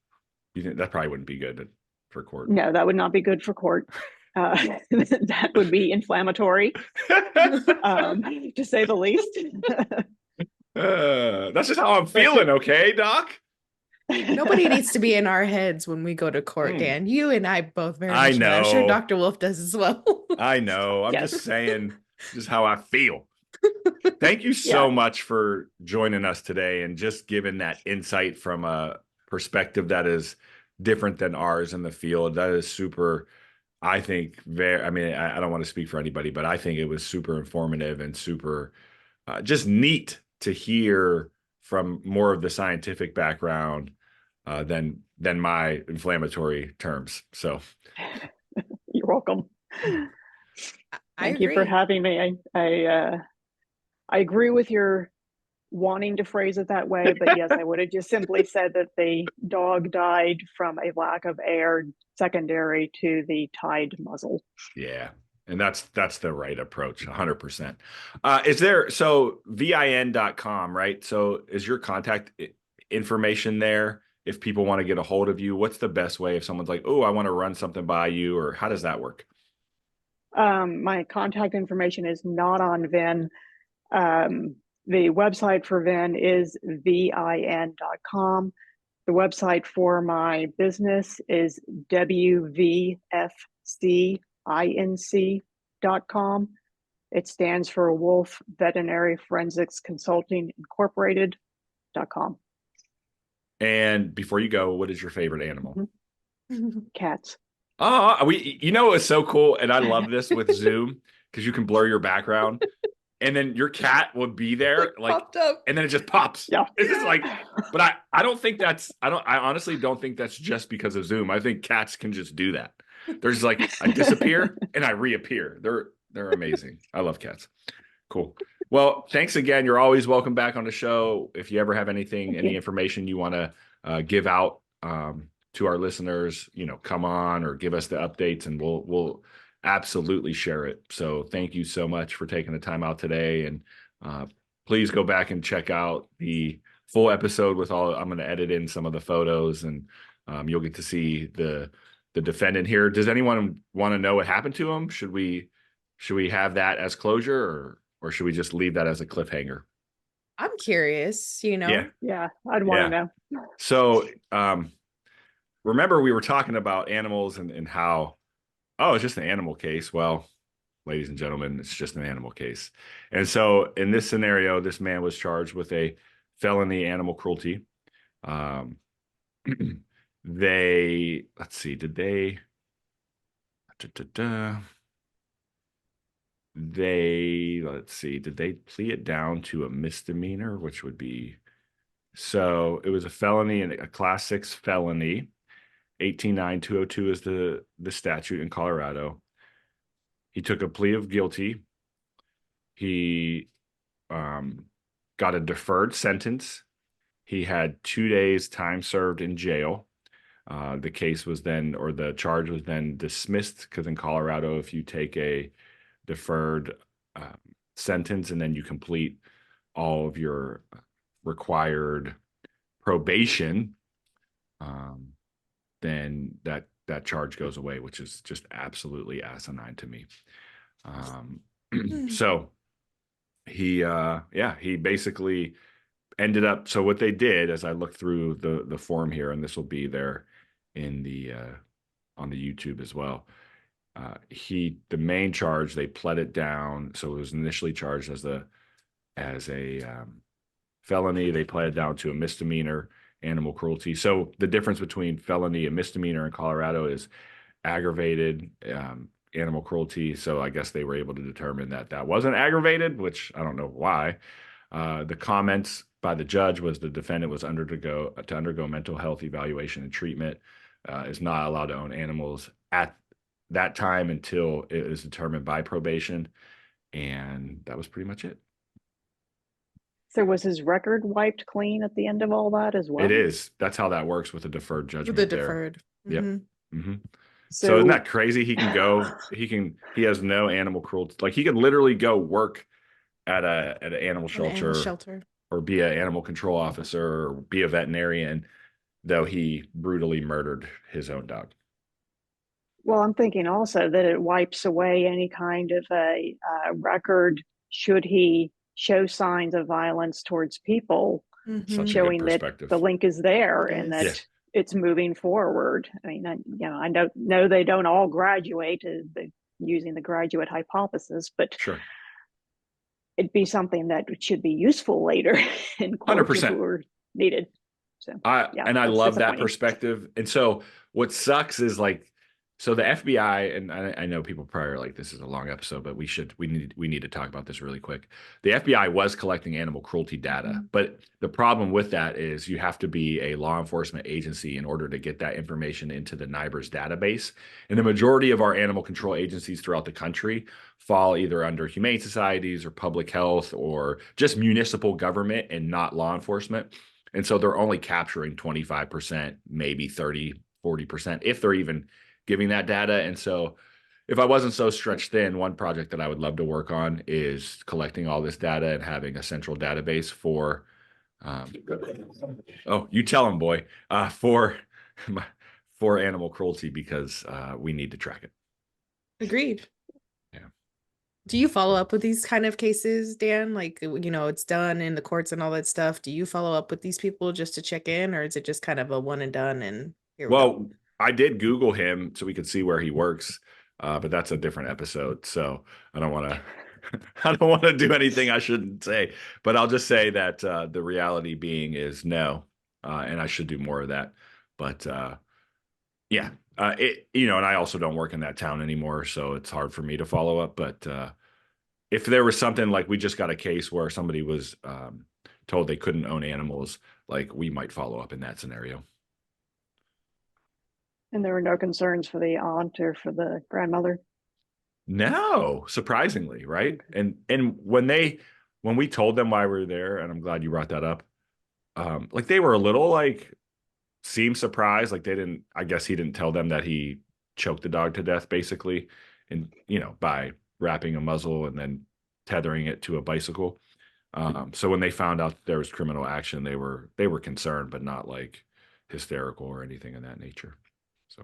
You think that probably wouldn't be good for court? No, that would not be good for court. That would be inflammatory, to say the least. That's just how I'm feeling, okay, Doc? Nobody needs to be in our heads when we go to court, Dan. You and I both very much know. I'm sure Dr. Wolf does as well. I know. I'm just saying just how I feel. Thank you so much for joining us today and just giving that insight from a perspective that is different than ours in the field. That is super, I think, I don't want to speak for anybody, but I think it was super informative and super just neat to hear from more of the scientific background than my inflammatory terms. So you're welcome. Thank you for having me. I agree with your wanting to phrase it that way, but yes, I would have just simply said that the dog died from a lack of air secondary to the tied muzzle. Yeah. And that's the right approach, 100%. Is there, so VIN.com, right? So is your contact information there? If people want to get a hold of you, what's the best way if someone's like, oh, I want to run something by you, or how does that work? My contact information is not on VIN. The website for VIN is VIN.com. The website for my business is WVFCINC.com. It stands for Wolf Veterinary Forensics Consulting Incorporated.com. And before you go, what is your favorite animal? Cats. Oh, you know, it's so cool. And I love this with Zoom because you can blur your background and then your cat will be there like popped up. and then it just pops. Yeah. It's just like, but I don't think I honestly don't think that's just because of Zoom. I think cats can just do that. There's like, I disappear and I reappear. They're amazing. I love cats. Cool. Well, thanks again. You're always welcome back on the show. If you ever have anything, any information you want to give out to our listeners, you know, come on or give us the updates and we'll absolutely share it. So thank you so much for taking the time out today. And please go back and check out the full episode with all, I'm going to edit in some of the photos and you'll get to see the defendant here. Does anyone want to know what happened to him? Should we have that as closure or should we just leave that as a cliffhanger? I'm curious, you know. Yeah, I'd want to know. So remember we were talking about animals and how, oh, it's just an animal case. Well, ladies and gentlemen, it's just an animal case. And so in this scenario, this man was charged with a felony animal cruelty. Let's see, did they plea it down to a misdemeanor, which would be, so it was a felony and a class 6 felony. 189-202 is the statute in Colorado. He took a plea of guilty. He got a deferred sentence. He had 2 days time served in jail. The case was then, or the charge was then dismissed because in Colorado, if you take a deferred sentence and then you complete all of your required probation, then that charge goes away, which is just absolutely asinine to me. So he basically ended up, so what they did as I looked through the form here, and this will be there in the on the YouTube as well. The main charge, they pled it down. So it was initially charged as a felony. They pled it down to a misdemeanor, animal cruelty. So the difference between felony and misdemeanor in Colorado is aggravated animal cruelty. So I guess they were able to determine that wasn't aggravated, which I don't know why. The comments by the judge was the defendant was to undergo mental health evaluation and treatment, is not allowed to own animals at that time until it is determined by probation. And that was pretty much it. So was his record wiped clean at the end of all that as well? It is. That's how that works with a deferred judgment. The deferred. Yep. Mm-hmm. So isn't that crazy? He can go, he has no animal cruelty. Like he can literally go work at an animal shelter, or be an animal control officer or be a veterinarian, though he brutally murdered his own dog. Well, I'm thinking also that it wipes away any kind of a record should he show signs of violence towards people, showing that the link is there and that it's moving forward. I mean, I know they don't all graduate using the graduate hypothesis, but sure, it'd be something that should be useful later in court 100% were needed. So I love that perspective. And so what sucks is like So the FBI, and I know people probably are like, this is a long episode, but we need to talk about this really quick. The FBI was collecting animal cruelty data, but the problem with that is you have to be a law enforcement agency in order to get that information into the NIBRS database. And the majority of our animal control agencies throughout the country fall either under humane societies or public health or just municipal government and not law enforcement. And so they're only capturing 25%, maybe 30, 40%, if they're even giving that data. And so if I wasn't so stretched thin, one project that I would love to work on is collecting all this data and having a central database for, oh, you tell him, boy, for animal cruelty, because we need to track it. Agreed. Yeah. Do you follow up with these kind of cases, Dan? Like, it's done in the courts and all that stuff. Do you follow up with these people just to check in, or is it just kind of a one and done and here we go? I did Google him so we could see where he works, but that's a different episode. So I don't want to, I don't want to do anything I shouldn't say. But I'll just say that the reality being is no, and I should do more of that. But yeah, and I also don't work in that town anymore, so it's hard for me to follow up. But if there was something like we just got a case where somebody was told they couldn't own animals, like we might follow up in that scenario. And there were no concerns for the aunt or for the grandmother? No, surprisingly, right? And when we told them why we were there, and I'm glad you brought that up, like they were a little like seemed surprised, like I guess he didn't tell them that he choked the dog to death basically, and by wrapping a muzzle and then tethering it to a bicycle. So when they found out that there was criminal action, they were concerned, but not like hysterical or anything of that nature. So,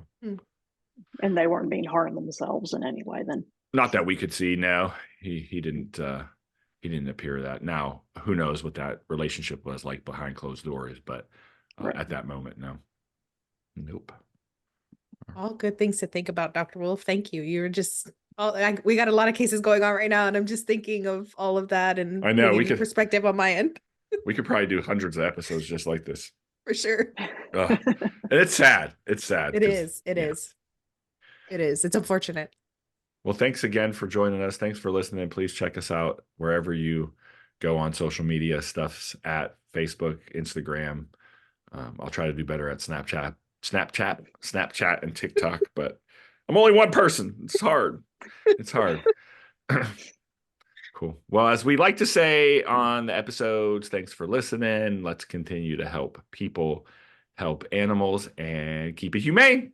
and they weren't being harmed themselves in any way then? Not that we could see. No, he didn't appear that. Now, who knows what that relationship was like behind closed doors, but Right. At that moment, no. Nope. All good things to think about, Dr. Wolf. Thank you. You're just we got a lot of cases going on right now, and I'm just thinking of all of that and I know, we putting could- perspective on my end. We could probably do hundreds of episodes just like this. For sure. And it's sad. It's sad. It is. It is. It is. It's unfortunate. Well, thanks again for joining us. Thanks for listening. Please check us out wherever you go on social media. Stuff's at Facebook, Instagram. I'll try to do better at Snapchat, and TikTok, but I'm only one person. It's hard. It's hard. Cool. Well, as we like to say on the episodes, thanks for listening. Let's continue to help people, help animals, and keep it humane.